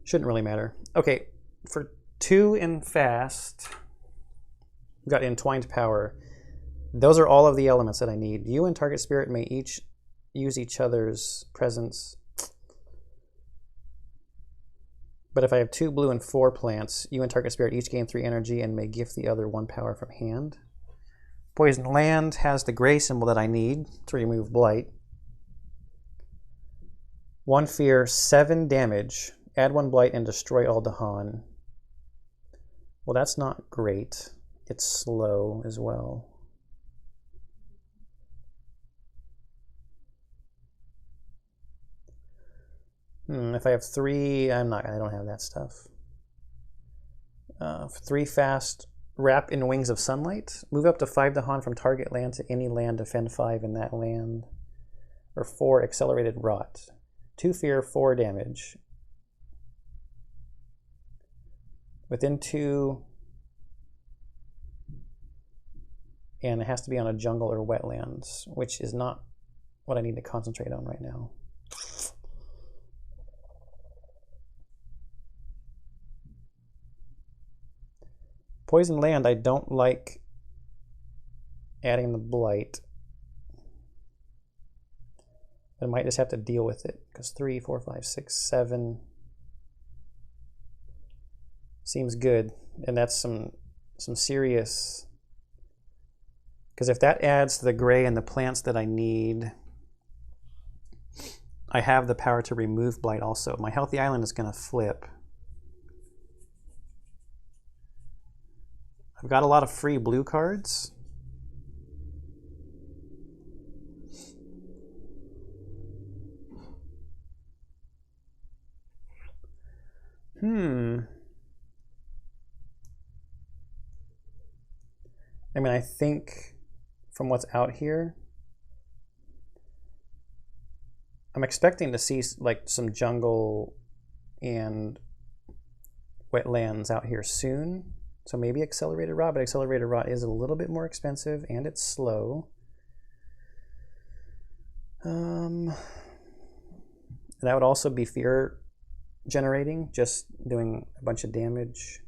Shouldn't really matter. Okay, for 2 and fast, we've got entwined power. Those are all of the elements that I need. You and target spirit may each use each other's presence. But if I have 2 blue and 4 plants, you and target spirit each gain 3 energy and may gift the other 1 power from hand. Poison land has the gray symbol that I need to remove blight. 1 fear, 7 damage. Add 1 blight and destroy all Dahan. Well, that's not great. It's slow as well. if I have 3, I don't have that stuff. 3 fast, wrap in wings of sunlight. Move up to 5 Dahan from target land to any land, defend 5 in that land. Or 4 accelerated rot. 2 fear, 4 damage. Within 2, and it has to be on a jungle or wetlands, which is not what I need to concentrate on right now. Poison land, I don't like adding the blight. I might just have to deal with it, because 3, 4, 5, 6, 7 seems good, and that's some serious, because if that adds to the gray and the plants that I need, I have the power to remove blight also. My healthy island is going to flip. I've got a lot of free blue cards. I mean, I think from what's out here, I'm expecting to see like some jungle and wetlands out here soon. So maybe accelerated rot, but accelerated rot is a little bit more expensive and it's slow. That would also be fear generating, just doing a bunch of damage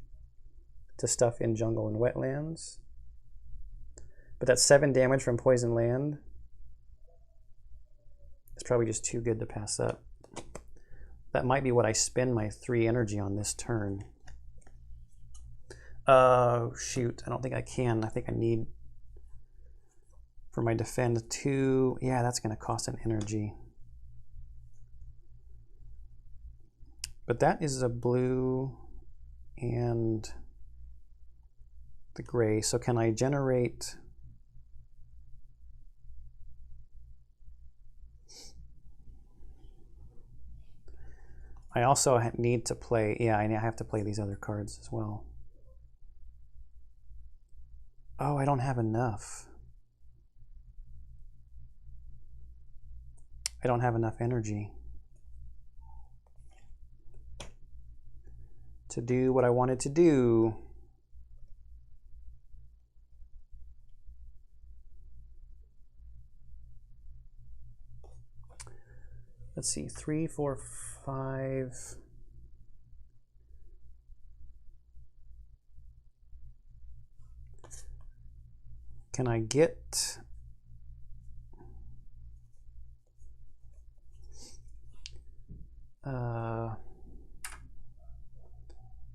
to stuff in jungle and wetlands. But that 7 damage from poison land is probably just too good to pass up. That might be what I spend my 3 energy on this turn. Shoot, I don't think I can. I think I need, for my defend 2, yeah, that's going to cost an energy. But that is a blue and the gray. So can I generate? I also need to play, yeah, I have to play these other cards as well. Oh, I don't have enough. I don't have enough energy to do what I wanted to do. Let's see, 3, 4, 5. Can I get uh,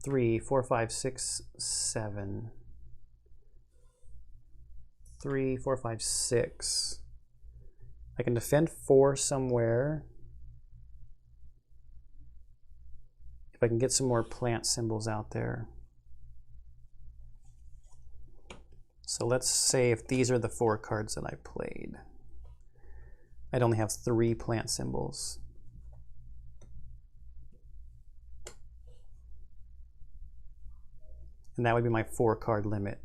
3, 4, 5, 6, 7. 3, 4, 5, 6. I can defend 4 somewhere. If I can get some more plant symbols out there. So let's say if these are the 4 cards that I played, I'd only have 3 plant symbols. And that would be my 4 card limit.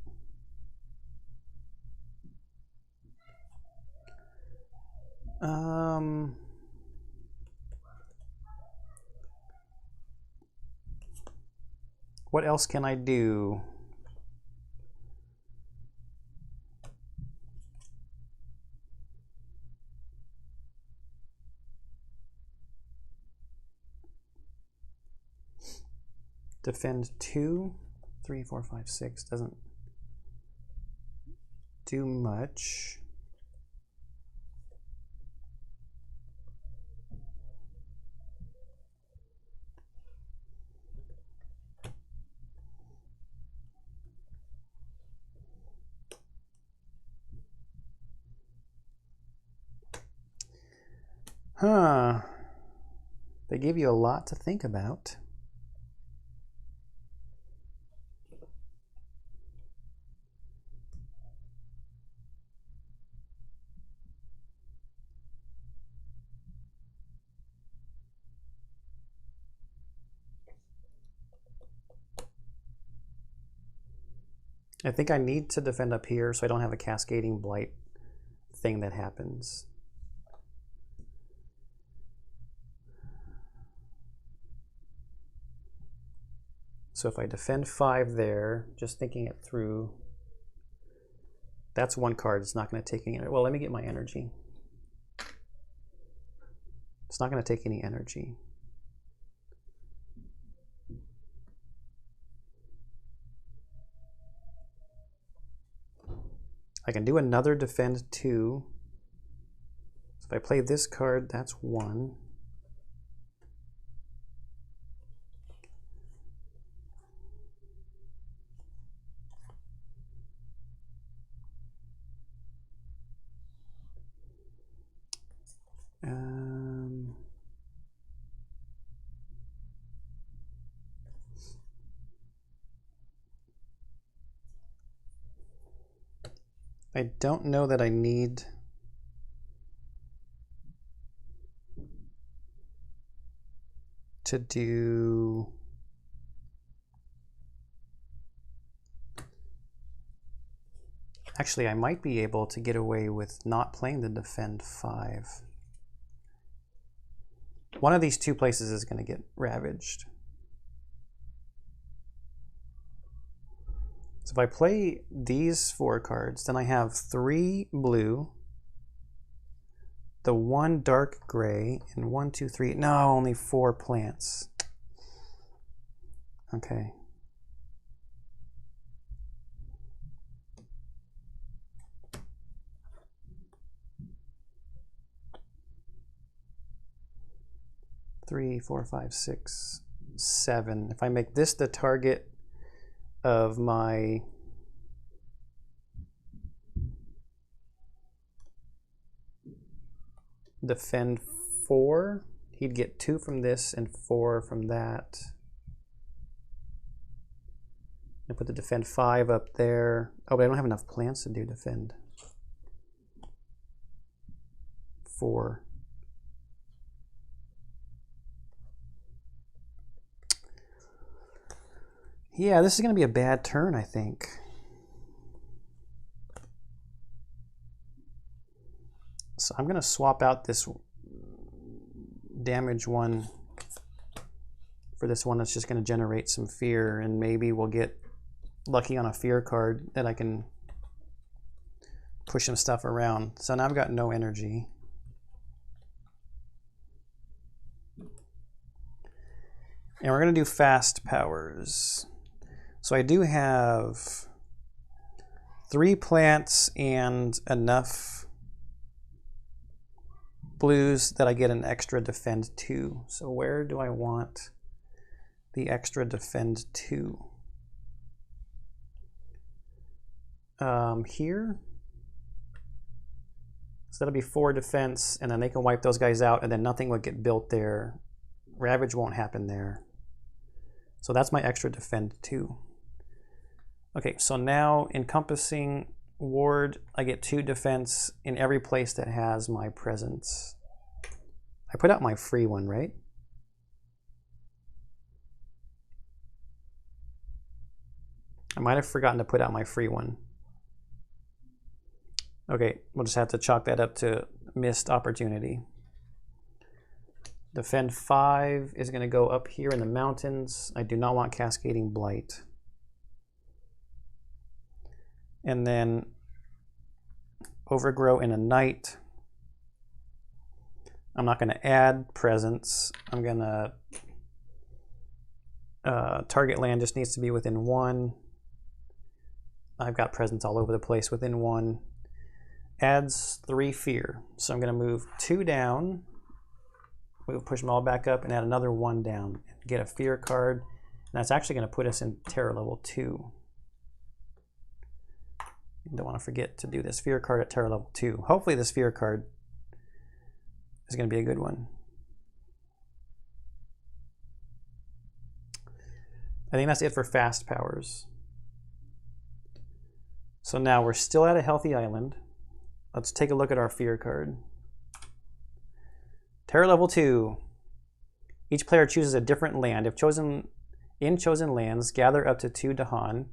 What else can I do? Defend 2, 3, 4, 5, 6 doesn't do much. Huh. They give you a lot to think about. I think I need to defend up here so I don't have a cascading blight thing that happens. So if I defend 5 there, just thinking it through, that's one card. It's not going to take any. Well, let me get my energy. It's not going to take any energy. I can do another defend 2. So if I play this card, that's 1. I don't know that I need to do actually I might be able to get away with not playing the defend 5. One of these two places is going to get ravaged. So if I play these 4 cards, then I have 3 blue, the 1 dark gray, and 1, 2, 3. No, only 4 plants. Okay. Three, 4, 5, 6, 7. If I make this the target of my defend 4, he'd get 2 from this and 4 from that. I put the defend 5 up there. Oh, but I don't have enough plants to do defend 4. Yeah, this is going to be a bad turn, I think. So I'm going to swap out this damage 1 for this one that's just going to generate some fear, and maybe we'll get lucky on a fear card that I can push some stuff around. So now I've got no energy. And we're going to do fast powers. So I do have 3 plants and enough blues that I get an extra defend 2. So where do I want the extra defend 2? Here. So that'll be 4 defense, and then they can wipe those guys out, and then nothing would get built there. Ravage won't happen there. So that's my extra defend 2. Okay, so now encompassing ward, I get 2 defense in every place that has my presence. I put out my free one, right? I might have forgotten to put out my free one. Okay, we'll just have to chalk that up to missed opportunity. Defend 5 is going to go up here in the mountains. I do not want Cascading Blight. And then Overgrow in a night. I'm not going to add presence. I'm going to target land just needs to be within 1. I've got presence all over the place within 1. Adds 3 fear. So I'm going to move 2 down. We'll push them all back up and add another 1 down. Get a fear card. And that's actually going to put us in terror level 2. You don't want to forget to do this fear card at terror level 2. Hopefully this fear card is going to be a good one. I think that's it for fast powers. So now we're still at a healthy island. Let's take a look at our fear card. Terror level 2. Each player chooses a different land. If chosen in chosen lands, gather up to 2 Dahan.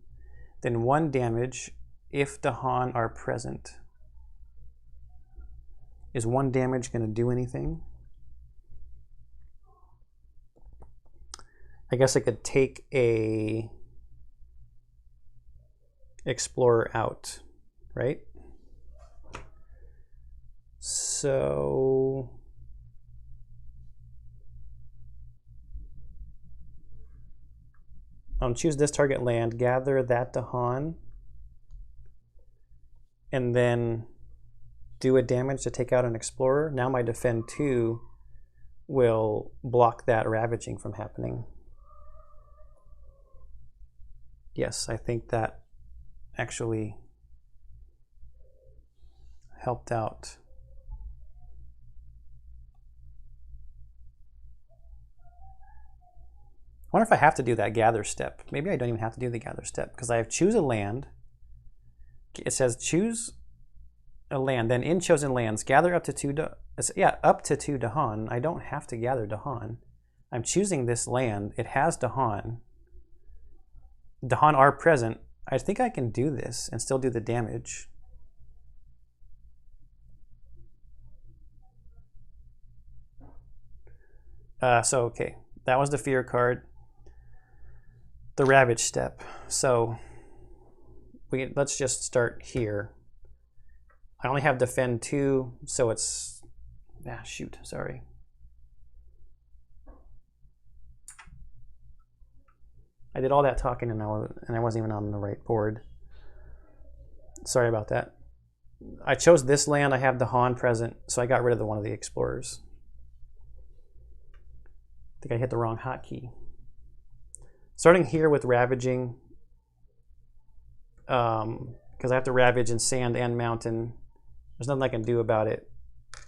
then 1 damage if Dahan are present. Is 1 damage going to do anything? I guess I could take a Explorer out, right? So I'll choose this target land, gather that Dahan, and then do a damage to take out an Explorer. Now my Defend 2 will block that Ravaging from happening. Yes, I think that actually helped out. I wonder if I have to do that gather step. Maybe I don't even have to do the gather step because I have choose a land. It says choose a land, then in chosen lands, gather up to 2 up to 2 Dahan. I don't have to gather Dahan. I'm choosing this land. It has Dahan. Dahan are present. I think I can do this and still do the damage. Okay, that was the fear card. The Ravage step. So let's just start here. I only have Defend 2, so it's shoot, sorry. I did all that talking and I wasn't even on the right board. Sorry about that. I chose this land. I have Dahan present, so I got rid of one of the Explorers. I think I hit the wrong hotkey. Starting here with Ravaging, because I have to Ravage in Sand and Mountain. There's nothing I can do about it.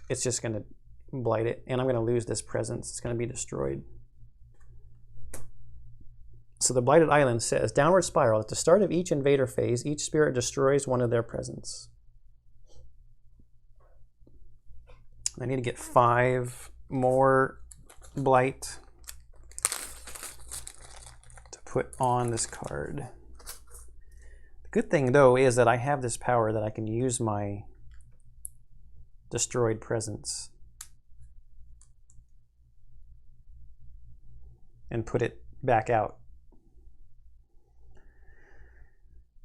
It's just going to blight it, and I'm going to lose this presence. It's going to be destroyed. So the Blighted Island says, Downward Spiral. At the start of each invader phase, each spirit destroys one of their presence. I need to get 5 more Blight to put on this card. The good thing, though, is that I have this power that I can use my destroyed presence and put it back out.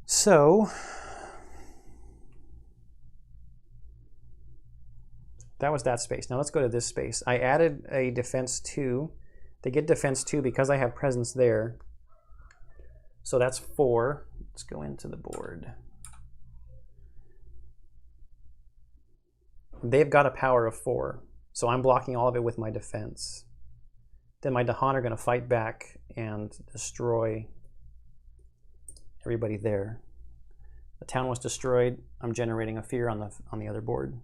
So that was that space. Now let's go to this space. I added a Defense 2. They get Defense 2 because I have presence there. So that's 4. Let's go into the board. They've got a power of 4. So I'm blocking all of it with my defense. Then my Dahan are going to fight back and destroy everybody there. The town was destroyed. I'm generating a fear on the other board.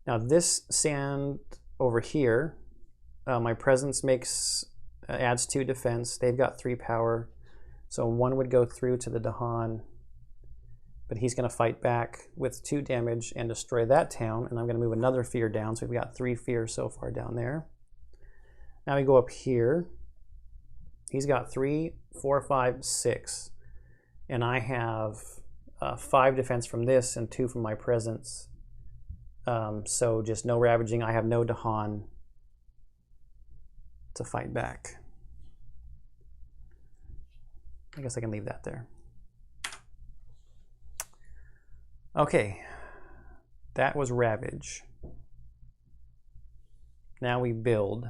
Now this sand over here, my presence adds 2 defense. They've got 3 power, so 1 would go through to the Dahan, but he's going to fight back with 2 damage and destroy that town. And I'm going to move another fear down, so we've got 3 fears so far down there. Now we go up here. He's got 3, 4, 5, 6. And I have 5 defense from this and 2 from my presence. So just no Ravaging. I have no Dahan to fight back. I guess I can leave that there. Okay, that was Ravage. Now we build.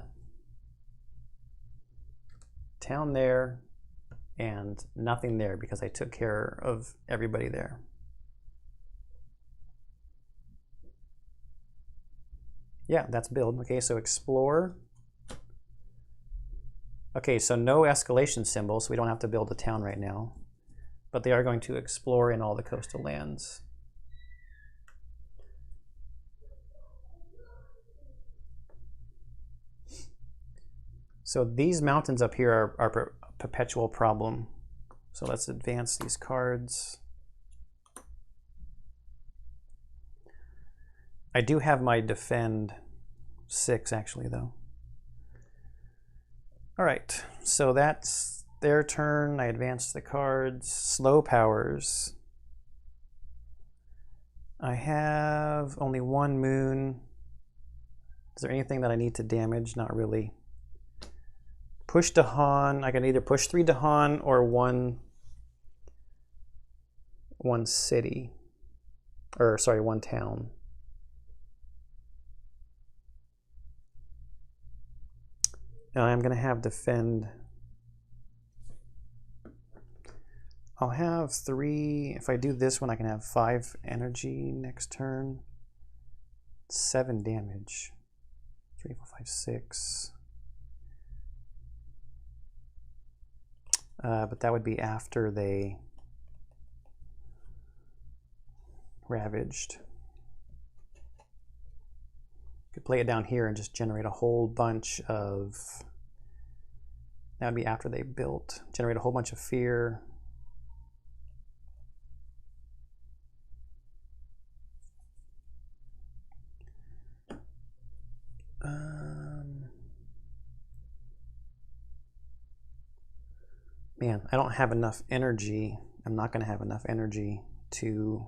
Town there and nothing there because I took care of everybody there. Yeah, that's build. Okay, so explore. Okay, so no escalation symbol, so we don't have to build a town right now. But they are going to explore in all the coastal lands. So these mountains up here are a perpetual problem. So let's advance these cards. I do have my Defend 6 actually though. All right, so that's their turn. I advance the cards. Slow powers. I have only one moon. Is there anything that I need to damage? Not really. Push Dahan. I can either push 3 Dahan or one city. Or sorry, one town. And I'm going to have defend. I'll have 3. If I do this one, I can have 5 energy next turn. 7 damage. 3, 4, 5, 6. But that would be after they ravaged. Could play it down here and just generate a whole bunch of. That would be after they built. Generate a whole bunch of fear. Man, I don't have enough energy. I'm not going to have enough energy to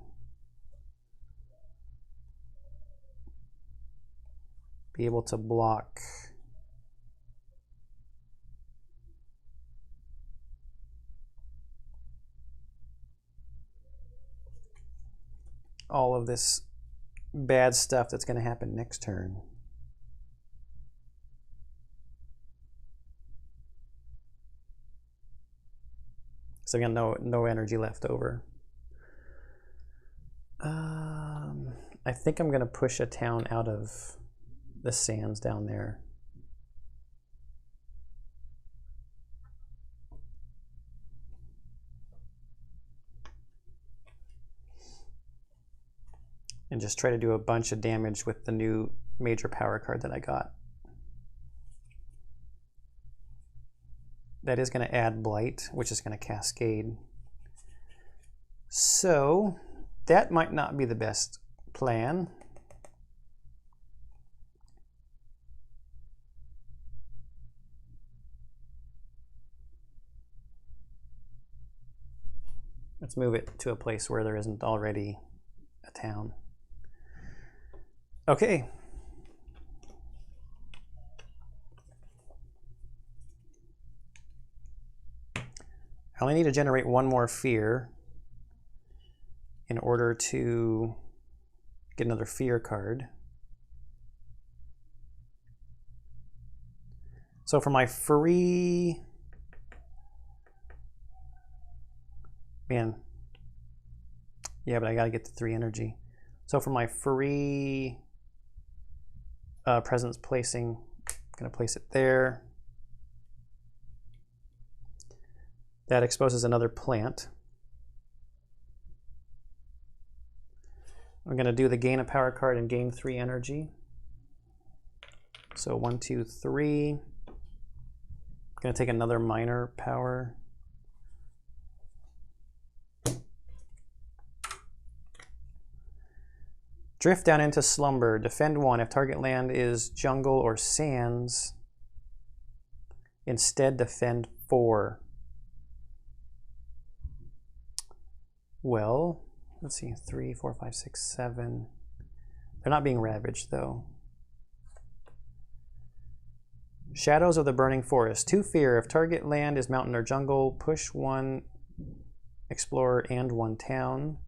be able to block all of this bad stuff that's going to happen next turn. So again, no energy left over. I think I'm going to push a town out of the sands down there. And just try to do a bunch of damage with the new major power card that I got. That is going to add Blight, which is going to cascade. So that might not be the best plan. Let's move it to a place where there isn't already a town. Okay. I only need to generate one more fear in order to get another fear card. So for my free, man, yeah, but I gotta get the 3 energy. So for my free presence placing, I'm gonna place it there. That exposes another plant. I'm going to do the gain a power card and gain 3 energy. So 1, 2, 3. I'm going to take another minor power. Drift down into slumber. Defend 1. If target land is jungle or sands, instead defend 4. Well, let's see, 3, 4, 5, 6, 7. They're not being ravaged, though. Shadows of the Burning Forest. 2 fear. If target land is mountain or jungle, push 1 explorer and 1 town.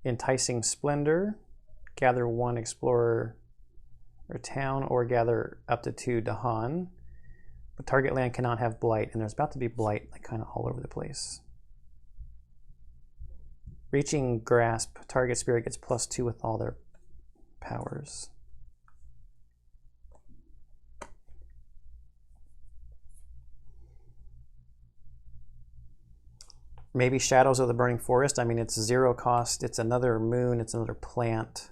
Enticing Splendor. Gather 1 explorer or town, or gather up to 2 Dahan. But target land cannot have Blight, and there's about to be Blight like kind of all over the place. Reaching Grasp, target spirit gets +2 with all their powers. Maybe Shadows of the Burning Forest. I mean, it's 0 cost. It's another moon. It's another plant.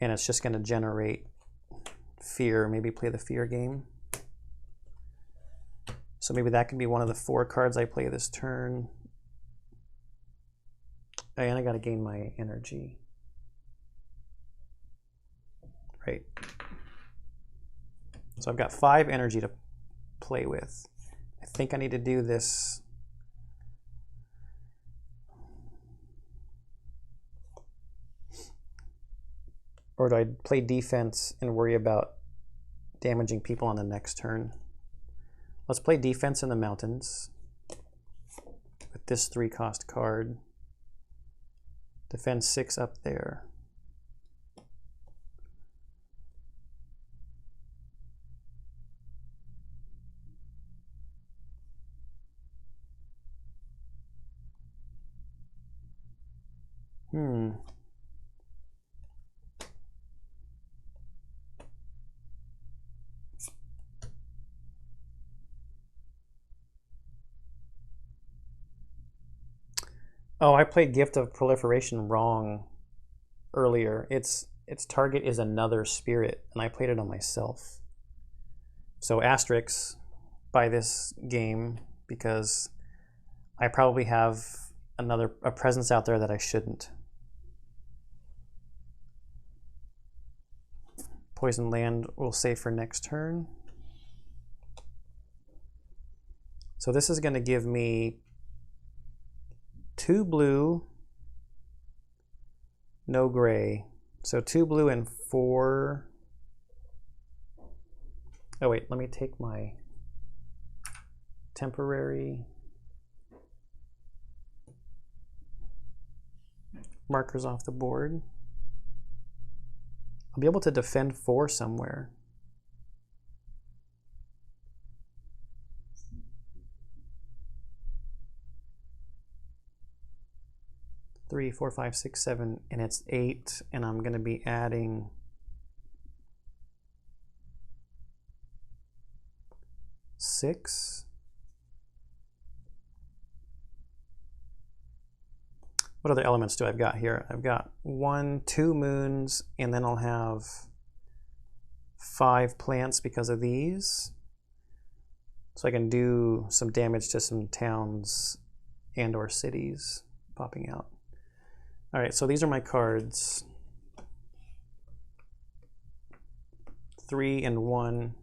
And it's just going to generate fear. Maybe play the fear game. So maybe that can be one of the 4 cards I play this turn. And I got to gain my energy. Right. So I've got 5 energy to play with. think I need to do this. Or do I play defense and worry about damaging people on the next turn? Let's play defense in the mountains with this 3-cost card. Defend 6 up there. Oh, I played Gift of Proliferation wrong earlier. Its target is another spirit, and I played it on myself. So asterisks by this game, because I probably have a presence out there that I shouldn't. Poison land we'll save for next turn. So this is going to give me 2 blue, no gray. So 2 blue and 4. Oh wait, let me take my temporary markers off the board. I'll be able to defend 4 somewhere. Three, 4, 5, 6, 7, and it's 8, and I'm going to be adding 6. What other elements do I've got here? I've got 1, 2 moons, and then I'll have 5 plants because of these. So I can do some damage to some towns and or cities popping out. All right, so these are my cards. 3 and 1.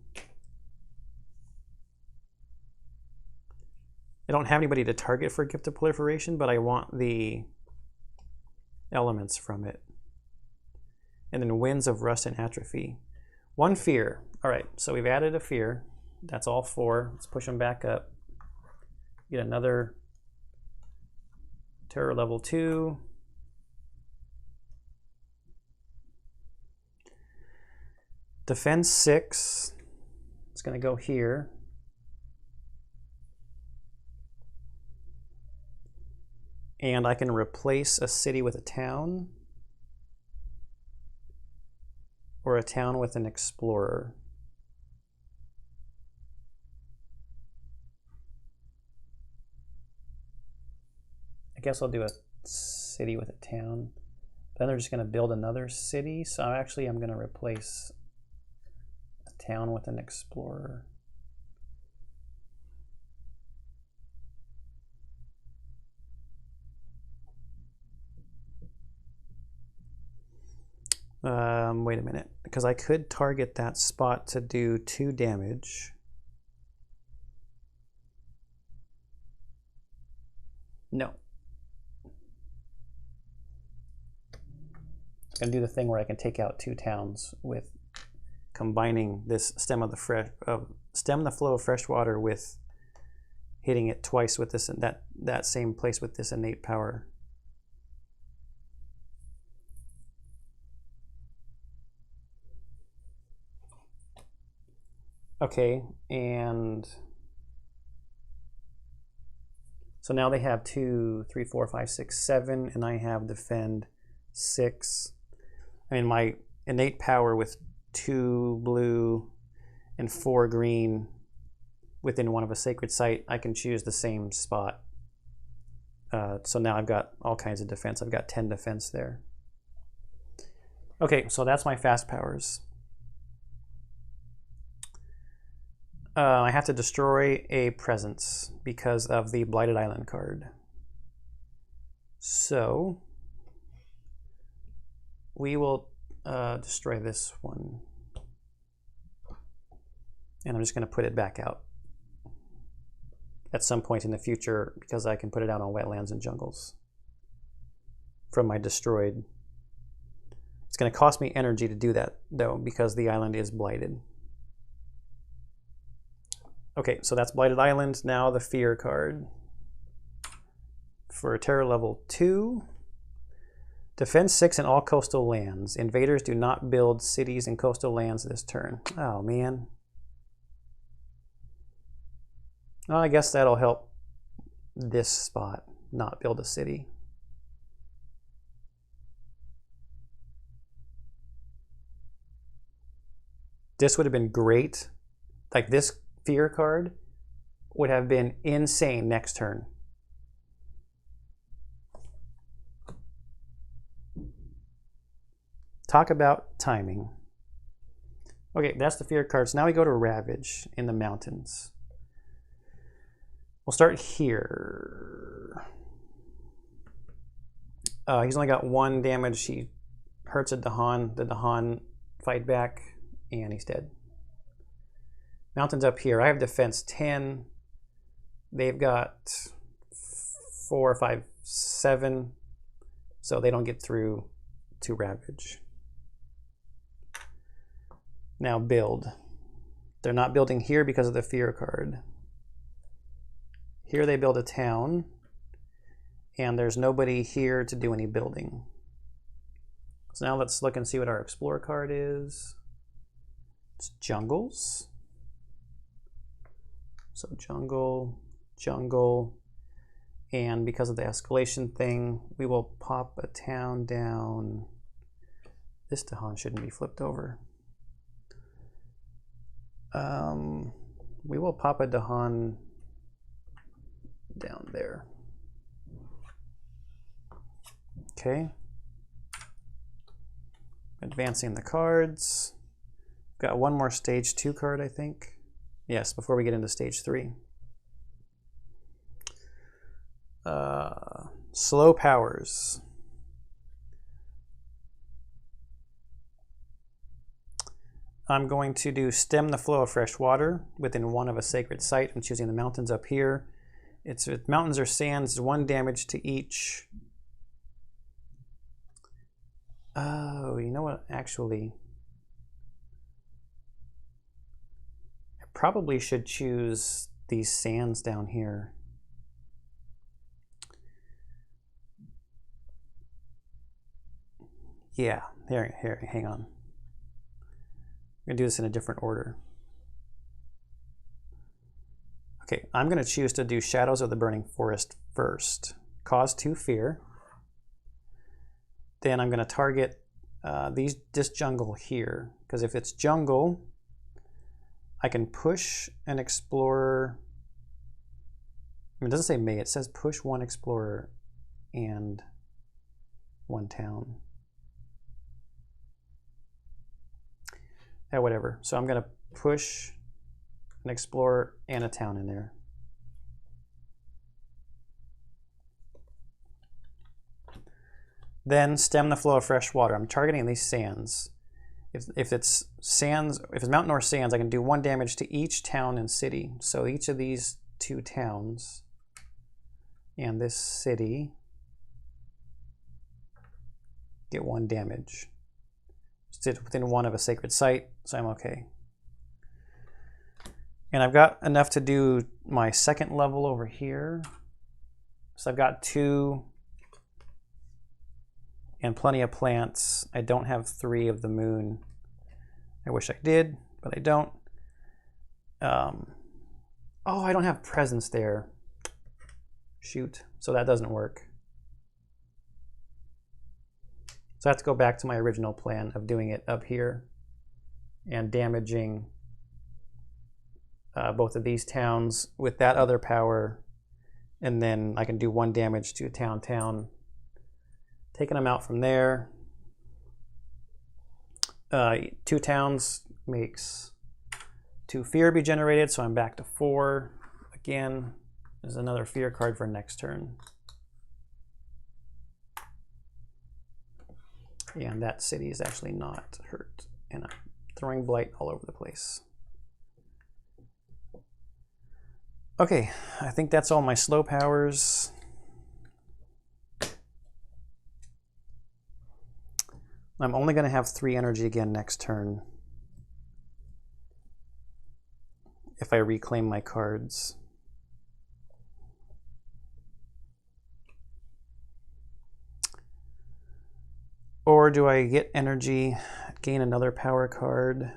I don't have anybody to target for Gift of Proliferation, but I want the elements from it. And then Winds of Rust and Atrophy. 1 fear. All right, so we've added a fear. That's all 4. Let's push them back up. Get another terror level 2. Defense 6. It's going to go here. And I can replace a city with a town, or a town with an explorer. I guess I'll do a city with a town. Then they're just going to build another city. So actually I'm going to replace a town with an explorer. Wait a minute, because I could target that spot to do 2 damage. No. I'm going to do the thing where I can take out 2 towns with combining this stem the flow of fresh water with hitting it twice with this and that same place with this innate power. Okay, and so now they have 2, 3, 4, 5, 6, 7, and I have defend 6. I mean, my innate power with 2 blue and 4 green within one of a sacred site, I can choose the same spot. So now I've got all kinds of defense. I've got 10 defense there. Okay, so that's my fast powers. I have to destroy a presence because of the Blighted Island card. So we will destroy this one. And I'm just going to put it back out. at some point in the future because I can put it out on wetlands and jungles from my destroyed. It's going to cost me energy to do that, though, because the island is blighted. Okay, so that's Blighted Island. Now the Fear card. For Terror level 2, defend 6 in all coastal lands. Invaders do not build cities and coastal lands this turn. Oh, man. Well, I guess that'll help this spot not build a city. This would have been great. Like, this Fear card would have been insane next turn. Talk about timing. Okay, that's the Fear cards. Now we go to Ravage in the mountains. We'll start here. He's only got 1 damage. He hurts a Dahan. The Dahan fight back, and he's dead. Mountains up here. I have defense 10. They've got 4, 5, 7. So they don't get through to Ravage. Now build. They're not building here because of the Fear card. Here they build a town, and there's nobody here to do any building. So now let's look and see what our Explore card is. It's jungles. So jungle, jungle, and because of the escalation thing, we will pop a town down. This Dahan shouldn't be flipped over. We will pop a Dahan down there. Okay. Advancing the cards. Got 1 more stage 2 card, I think. Yes, before we get into stage 3. Slow powers. I'm going to do Stem the Flow of Fresh Water within 1 of a sacred site. I'm choosing the mountains up here. It's if mountains or sands, 1 damage to each. Oh, you know what? Actually, I probably should choose these sands down here. Yeah, here, hang on. I'm going to do this in a different order. Okay, I'm going to choose to do Shadows of the Burning Forest first. Cause 2 fear. Then I'm going to target this jungle here, because if it's jungle, I can push an explorer. I mean, it doesn't say may, it says push 1 explorer and 1 town. Yeah, whatever. So I'm going to push an explorer and a town in there. Then Stem the Flow of Fresh Water. I'm targeting these sands. If it's sands, if it's mountain or sands, I can do 1 damage to each town and city. So each of these 2 towns and this city get 1 damage. Sit within 1 of a sacred site, so I'm okay. And I've got enough to do my 2nd level over here. So I've got 2 and plenty of plants. I don't have 3 of the moon. I wish I did, but I don't. Oh, I don't have presence there. Shoot, so that doesn't work. So I have to go back to my original plan of doing it up here and damaging both of these towns with that other power, and then I can do 1 damage to a town. Taking them out from there. 2 towns makes 2 fear be generated, so I'm back to 4. Again, there's another fear card for next turn. And that city is actually not hurt. And I'm throwing blight all over the place. Okay, I think that's all my slow powers. I'm only going to have 3 energy again next turn if I reclaim my cards. Or do I get energy, gain another power card?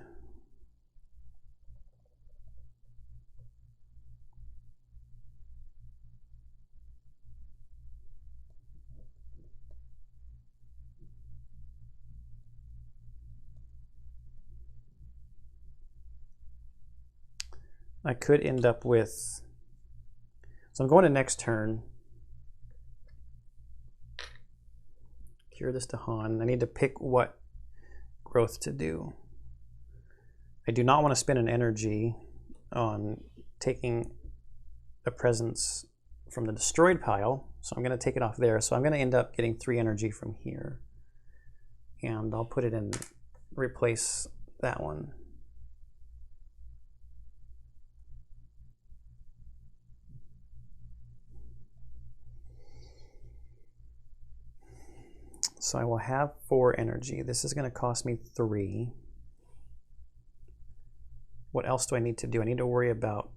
I could end up with, so I'm going to next turn. Cure this to Han. I need to pick what growth to do. I do not want to spend an energy on taking a presence from the destroyed pile, so I'm going to take it off there. So I'm going to end up getting 3 energy from here. And I'll put it in, replace that one. So I will have 4 energy. This is going to cost me 3. What else do I need to do? I need to worry about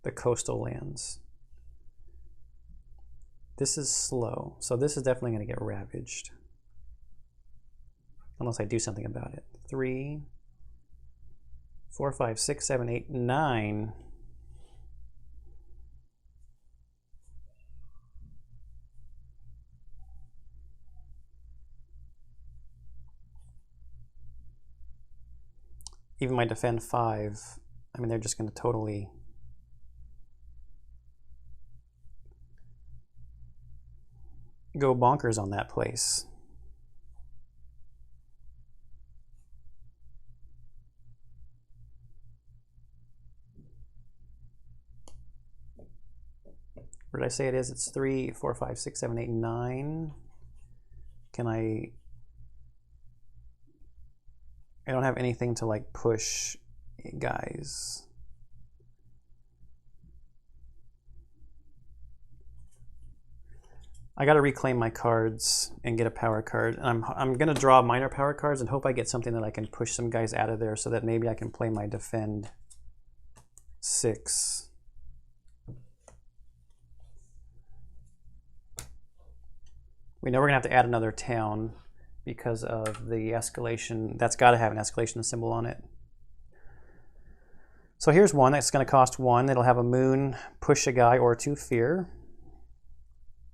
the coastal lands. This is slow, so this is definitely going to get ravaged. Unless I do something about it. 3, 4, 5, 6, 7, 8, 9. Even my defend 5, I mean, they're just going to totally go bonkers on that place. Where did I say it is? It's 3, 4, 5, 6, 7, 8, 9. Can I don't have anything to like push guys. I got to reclaim my cards and get a power card. And I'm going to draw minor power cards and hope I get something that I can push some guys out of there so that maybe I can play my defend 6. We know we're going to have to add another town because of the escalation. That's got to have an escalation symbol on it. So here's one that's going to cost 1. It'll have a moon, push a guy or 2 fear.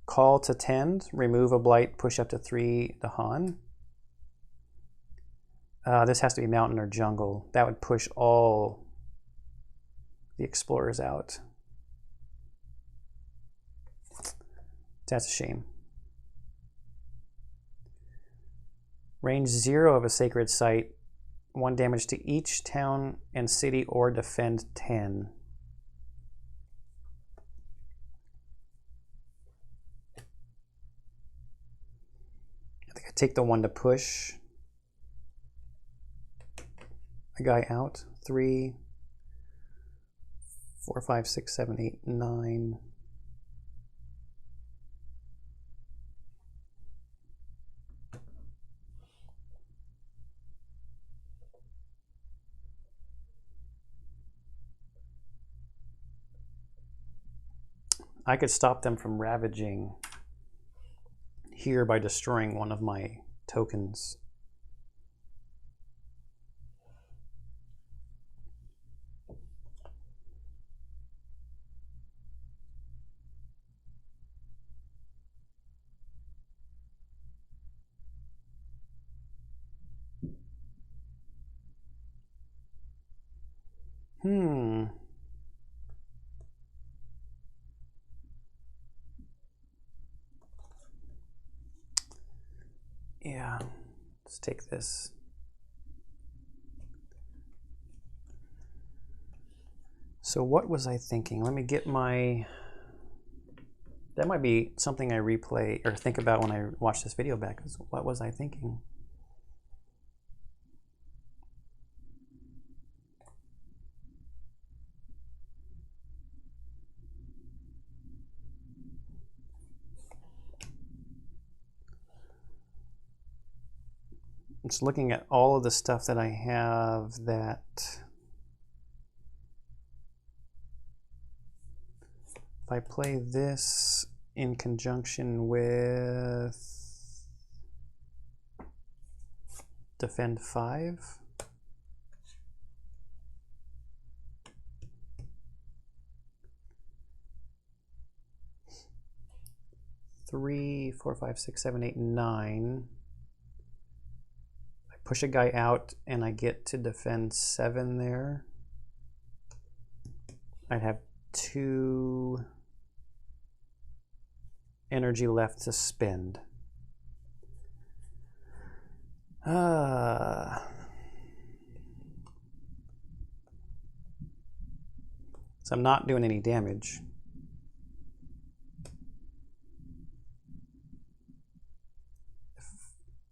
Call to tend, remove a blight, push up to 3 to Han. This has to be mountain or jungle. That would push all the explorers out. That's a shame. Range 0 of a sacred site, 1 damage to each town and city or defend 10. I think I take the 1 to push a guy out. 3, 4, 5, 6, 7, 8, 9. I could stop them from ravaging here by destroying one of my tokens. Yeah, let's take this. So what was I thinking? Let me get my... That might be something I replay or think about when I watch this video back. What was I thinking? Just looking at all of the stuff that I have that if I play this in conjunction with defend 5, three, 4, 5, 6, 7, 8, 9. I push a guy out and I get to defend 7 there. I'd have 2 energy left to spend. So I'm not doing any damage.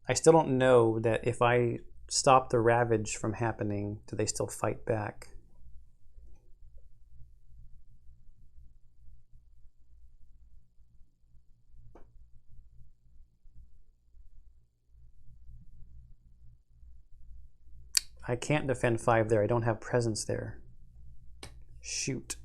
I still don't know that if I stop the ravage from happening, do they still fight back? I can't defend 5 there. I don't have presence there. Shoot.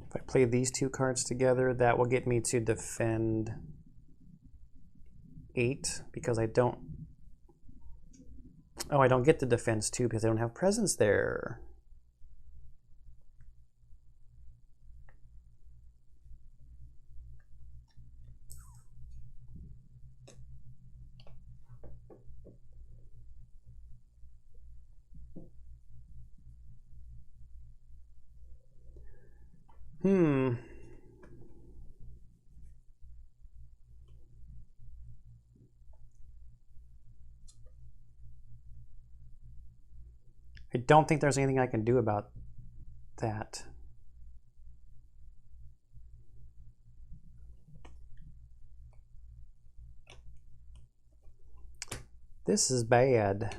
If I play these 2 cards together, that will get me to defend 8 because I don't... Oh, I don't get the defense 2 because I don't have presence there. I don't think there's anything I can do about that. This is bad.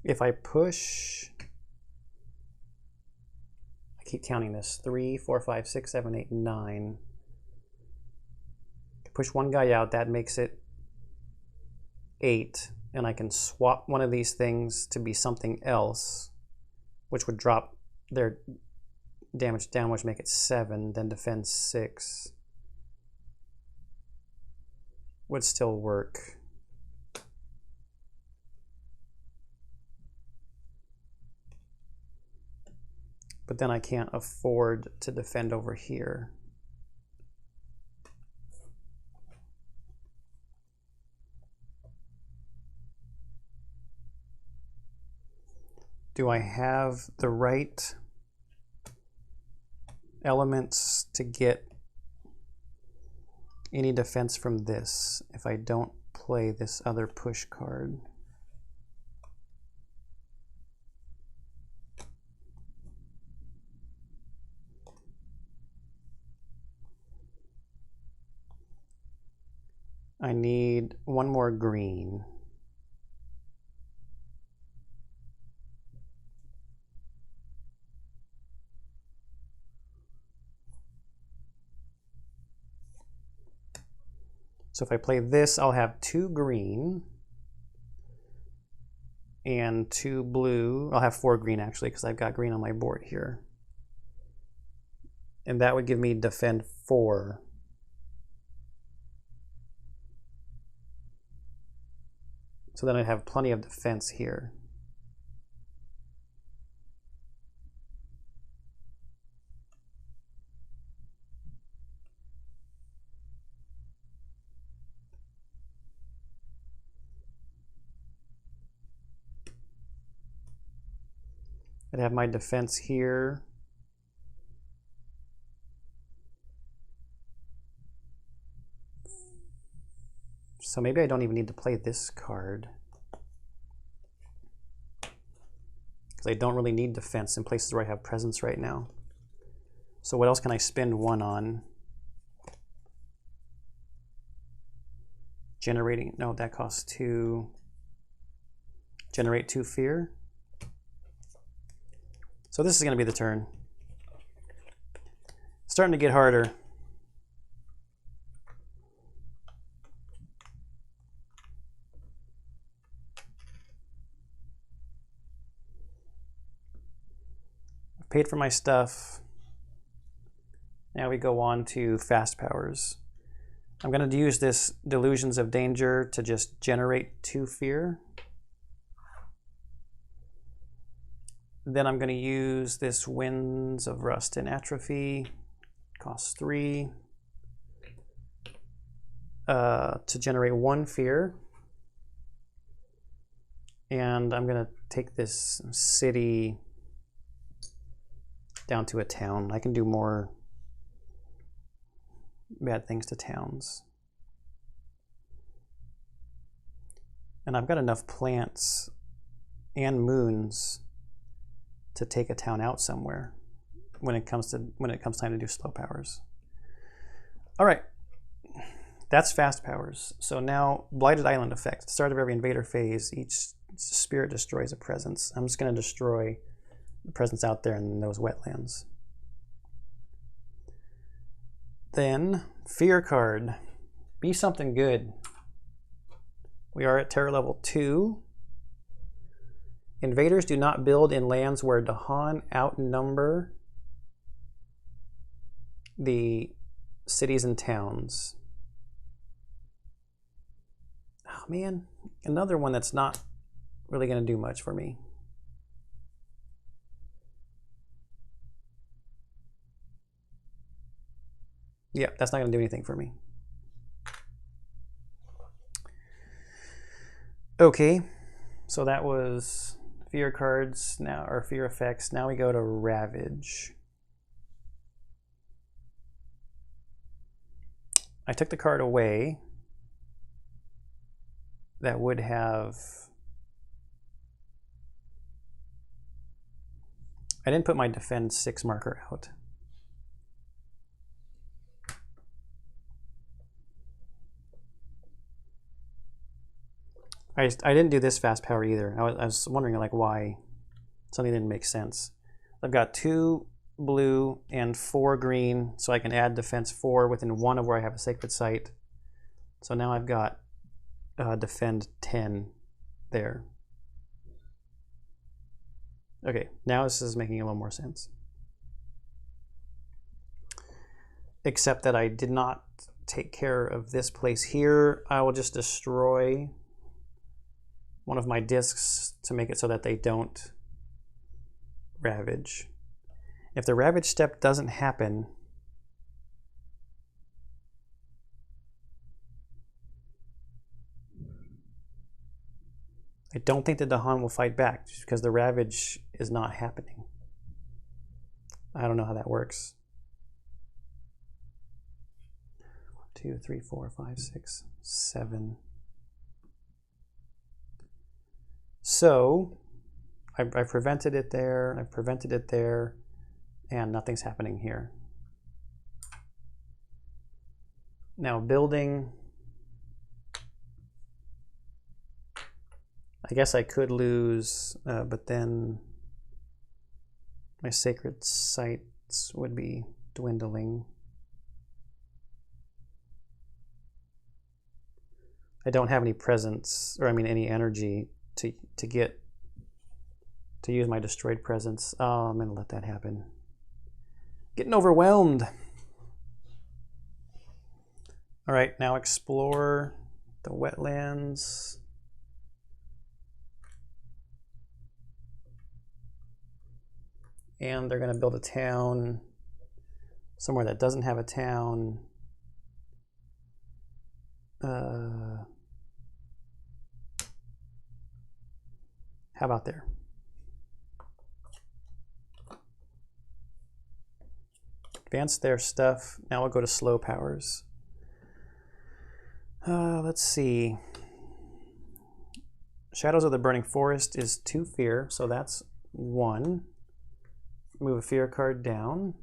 If I push, I keep counting this, 3, 4, 5, 6, 7, 8, 9. Push one guy out, that makes it 8, and I can swap one of these things to be something else, which would drop their damage down, which make it 7, then defend 6. Would still work. But then I can't afford to defend over here. Do I have the right elements to get any defense from this if I don't play this other push card? I need one more green. So if I play this, I'll have 2 green and 2 blue. I'll have 4 green actually because I've got green on my board here. And that would give me defend 4. So then I'd have plenty of defense here. I'd have my defense here. So maybe I don't even need to play this card, because I don't really need defense in places where I have presence right now. So what else can I spend 1 on? Generating, no, that costs 2. Generate 2 fear. So this is going to be the turn. It's starting to get harder. I've paid for my stuff. Now we go on to fast powers. I'm going to use this Delusions of Danger to just generate 2 fear. Then I'm going to use this Winds of Rust and Atrophy, costs 3, to generate 1 fear. And I'm going to take this city down to a town. I can do more bad things to towns. And I've got enough plants and moons to take a town out somewhere when it comes time to do slow powers. All right, that's fast powers. So now Blighted Island effect. At the start of every invader phase, each spirit destroys a presence. I'm just going to destroy the presence out there in those wetlands. Then fear card. Be something good. We are at terror level 2. Invaders do not build in lands where Dahan outnumber the cities and towns. Oh man, another one that's not really going to do much for me. Yeah, that's not going to do anything for me. Okay, so that was fear cards now, or fear effects. Now we go to Ravage. I took the card away that would have... I didn't put my Defend 6 marker out. I didn't do this fast power either. I was wondering like why something didn't make sense. I've got 2 blue and 4 green, so I can add defense 4 within 1 of where I have a sacred site. So now I've got defend 10 there. Okay, now this is making a little more sense. Except that I did not take care of this place here. I will just destroy one of my discs to make it so that they don't ravage. If the ravage step doesn't happen, I don't think the Dahan will fight back just because the ravage is not happening. I don't know how that works. 1, 2, 3, 4, 5, 6, 7. So I prevented it there, I prevented it there, and nothing's happening here. Now building, I guess I could lose, but then my sacred sites would be dwindling. I don't have any presence, or I mean any energy to use my destroyed presence. Oh, I'm gonna let that happen. Getting overwhelmed. All right, now explore the wetlands. And they're gonna build a town somewhere that doesn't have a town. How about there? Advance their stuff. Now we'll go to slow powers. Let's see. Shadows of the Burning Forest is 2 fear, so that's 1. Move a fear card down.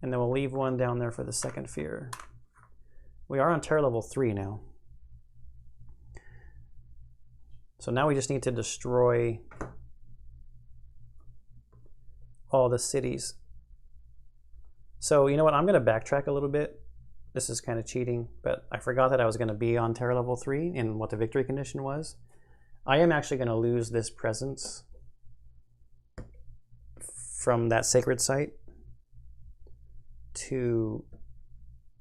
And then we'll leave 1 down there for the 2nd fear. We are on terror level 3 now. So now we just need to destroy all the cities. So you know what, I'm going to backtrack a little bit. This is kind of cheating, but I forgot that I was going to be on terror level 3 and what the victory condition was. I am actually going to lose this presence from that sacred site to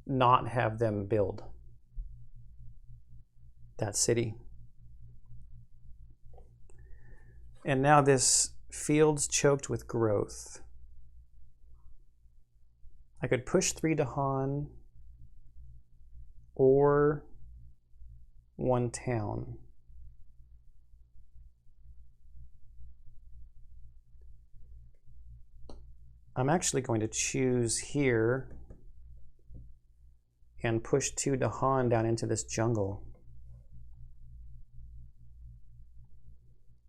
not have them build that city. And now this field's choked with growth. I could push 3 Dahan or 1 town. I'm actually going to choose here and push 2 Dahan down into this jungle.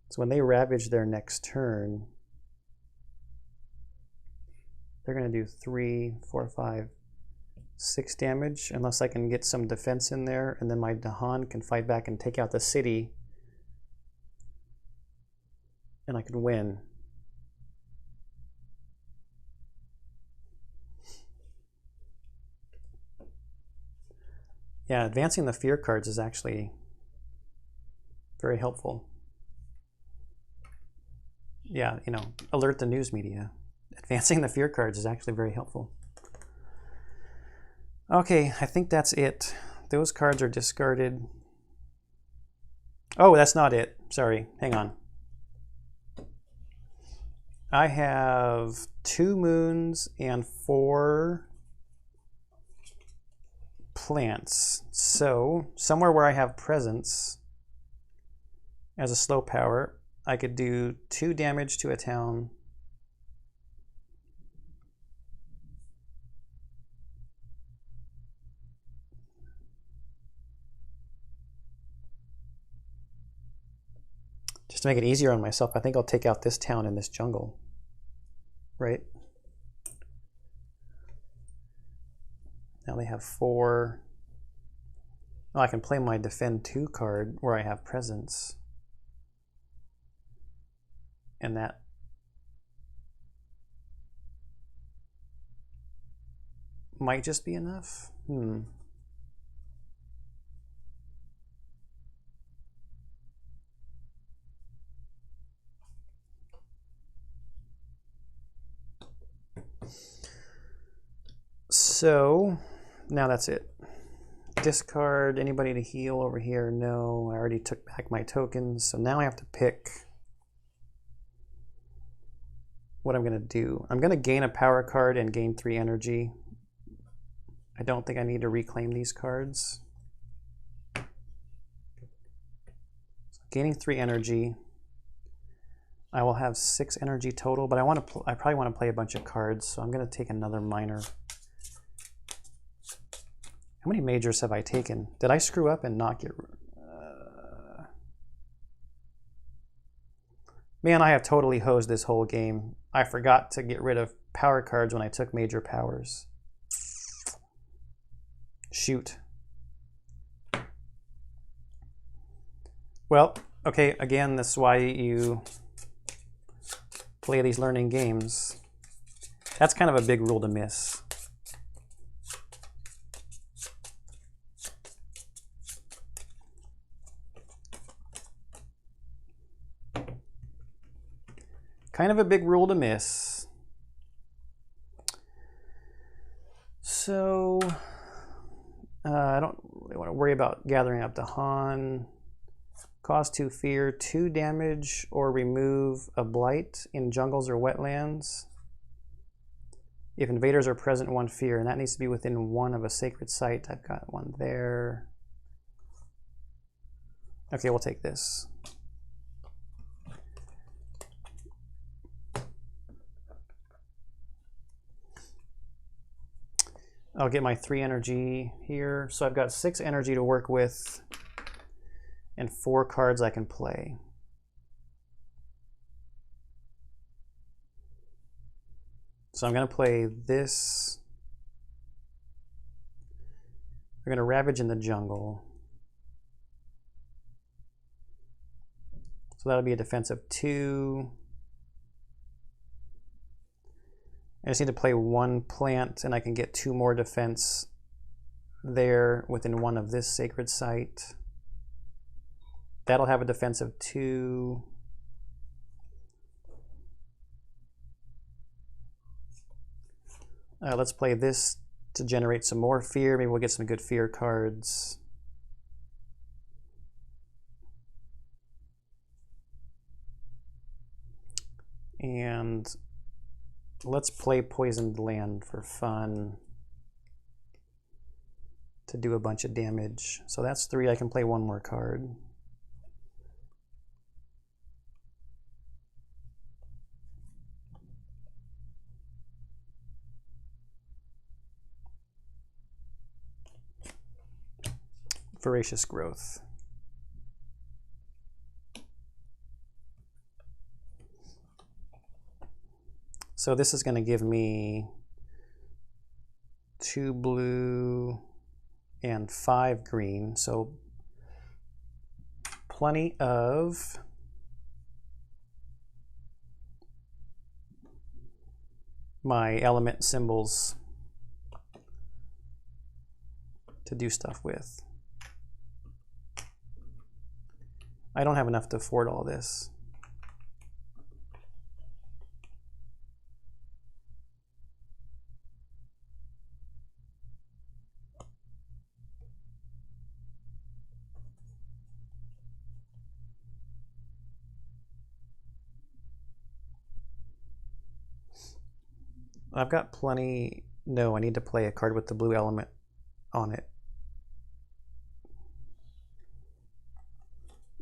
So when they ravage their next turn, they're going to do 3, 4, 5, 6 damage, unless I can get some defense in there, and then my Dahan can fight back and take out the city, and I can win. Yeah, advancing the fear cards is actually very helpful. Yeah, you know, alert the news media. Advancing the fear cards is actually very helpful. Okay, I think that's it. Those cards are discarded. Oh, that's not it. Sorry, hang on. I have 2 moons and 4 plants. So somewhere where I have presence as a slow power, I could do 2 damage to a town. Just to make it easier on myself, I think I'll take out this town in this jungle. Right? Now they have 4. Oh, I can play my defend 2 card where I have presence. And that might just be enough. So now that's it. Discard anybody to heal over here. No, I already took back my tokens. So now I have to pick what I'm going to do. I'm going to gain a power card and gain 3 energy. I don't think I need to reclaim these cards. So gaining 3 energy. I will have 6 energy total, but I probably want to play a bunch of cards, so I'm going to take another minor. How many majors have I taken? Did I screw up and not get... Man, I have totally hosed this whole game. I forgot to get rid of power cards when I took major powers. Shoot. Well, okay, again, this is why you play these learning games. That's kind of a big rule to miss. Kind of a big rule to miss. So I don't really want to worry about gathering up Dahan. Cost 2 fear, 2 damage, or remove a blight in jungles or wetlands. If invaders are present, 1 fear, and that needs to be within 1 of a sacred site. I've got 1 there. Okay, we'll take this. I'll get my 3 energy here. So I've got 6 energy to work with and 4 cards I can play. So I'm going to play this. We're going to Ravage in the jungle. So that'll be a defense of 2. I just need to play 1 plant and I can get 2 more defense there within 1 of this sacred site. That'll have a defense of 2. Let's play this to generate some more fear. Maybe we'll get some good fear cards. And let's play Poisoned Land for fun to do a bunch of damage. So that's 3. I can play 1 more card. Voracious Growth. So this is going to give me 2 blue and 5 green. So plenty of my element symbols to do stuff with. I don't have enough to afford all this. I've got plenty. No, I need to play a card with the blue element on it.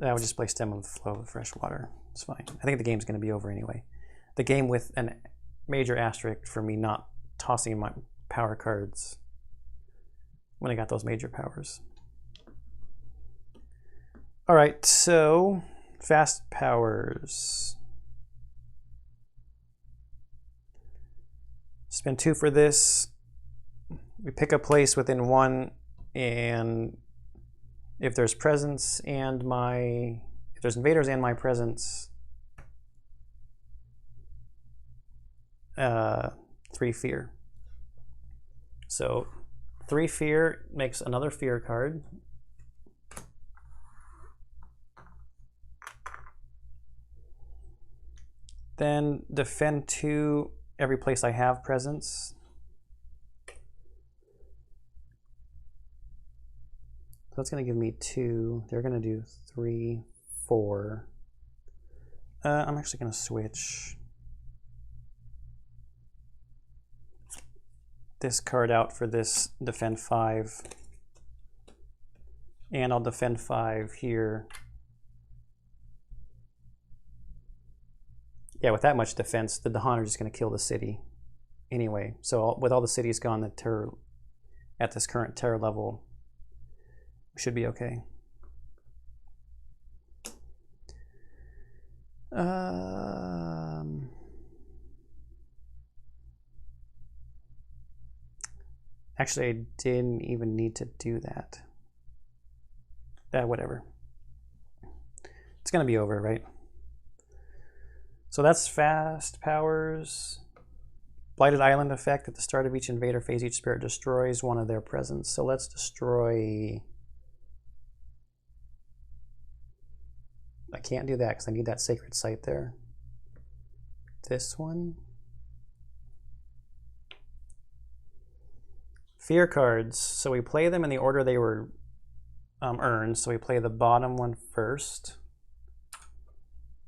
I would just play Stem of the Flow of Fresh Water. It's fine. I think the game's going to be over anyway. The game with a major asterisk for me not tossing my power cards when I got those major powers. All right, so fast powers. Spend 2 for this. We pick a place within 1, and if there's presence and if there's invaders and my presence, 3 fear. So 3 fear makes another fear card. Then defend 2 every place I have presence. So that's going to give me 2. They're going to do 3, 4. I'm actually going to switch this card out for this defend 5. And I'll defend 5 here. Yeah, with that much defense, the Dahan are just going to kill the city anyway. So with all the cities gone, the terror at this current terror level should be okay. Actually, I didn't even need to do that. Whatever. It's going to be over, right? So that's fast powers. Blighted Island effect. At the start of each invader phase, each spirit destroys 1 of their presence. So let's destroy... I can't do that because I need that sacred site there. This one. Fear cards. So we play them in the order they were earned. So we play the bottom one first.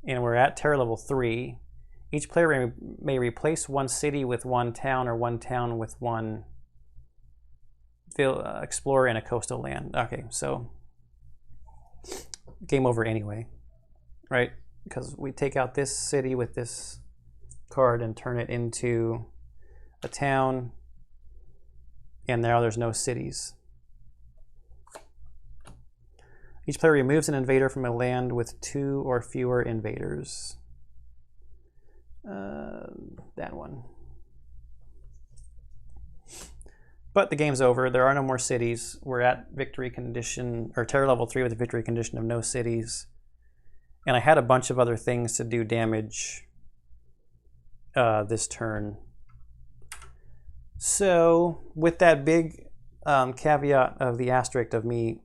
And we're at terror level 3. Each player may replace 1 city with 1 town or 1 town with 1 explorer in a coastal land. Okay, so game over anyway, right? Because we take out this city with this card and turn it into a town. and now there's no cities. Each player removes an invader from a land with 2 or fewer invaders. That one. But the game's over. There are no more cities. We're at victory condition, or terror level 3 with a victory condition of no cities. And I had a bunch of other things to do damage this turn. So with that big caveat of the asterisk of me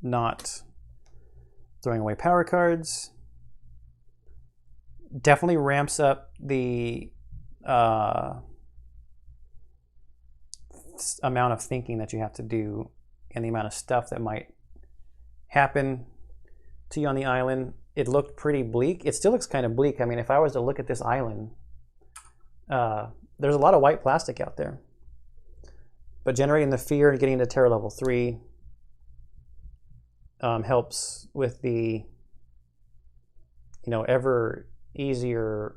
not throwing away power cards, definitely ramps up the amount of thinking that you have to do and the amount of stuff that might happen to you on the island. It looked pretty bleak. It still looks kind of bleak. I mean, if I was to look at this island, there's a lot of white plastic out there. But generating the fear and getting to terror level 3 helps with the, ever easier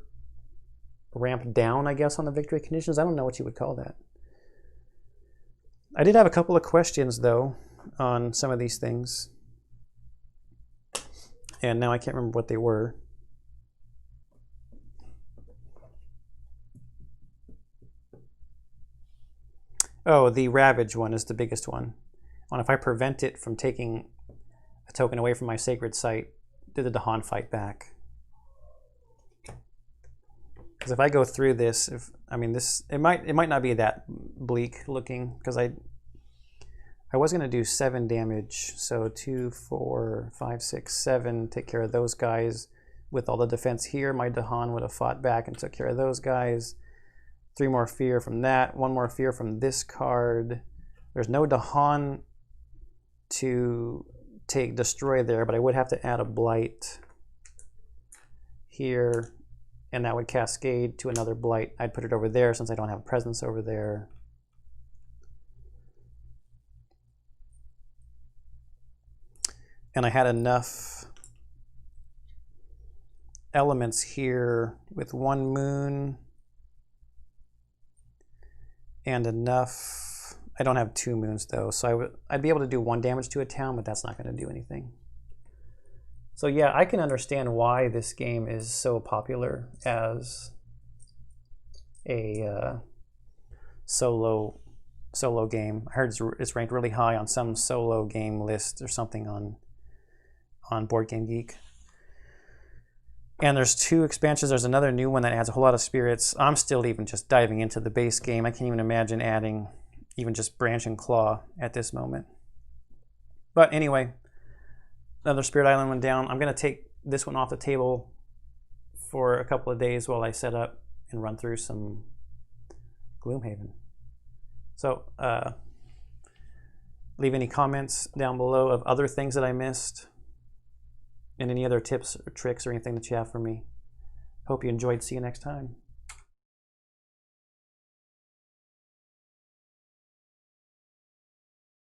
ramp down, I guess, on the victory conditions. I don't know what you would call that. I did have a couple of questions, though, on some of these things. And now I can't remember what they were. Oh, the Ravage one is the biggest one. On if I prevent it from taking a token away from my sacred site, did the Dahan fight back? Because if I go through this, it might not be that bleak looking, because I was going to do 7 damage, so 2, 4, 5, 6, 7, take care of those guys. With all the defense here, my Dahan would have fought back and took care of those guys. 3 more fear from that, 1 more fear from this card. There's no Dahan to destroy there, but I would have to add a Blight here, and that would cascade to another Blight. I'd put it over there since I don't have a presence over there. And I had enough elements here with 1 moon and enough. I don't have 2 moons though, so I'd be able to do 1 damage to a town, but that's not going to do anything. So yeah, I can understand why this game is so popular as a solo game. I heard it's ranked really high on some solo game list or something on Board Game Geek. And there's 2 expansions. There's another new one that adds a whole lot of spirits. I'm still even just diving into the base game. I can't even imagine adding even just Branch and Claw at this moment. But anyway, another Spirit Island went down. I'm going to take this one off the table for a couple of days while I set up and run through some Gloomhaven. So leave any comments down below of other things that I missed, and any other tips or tricks or anything that you have for me. Hope you enjoyed. See you next time.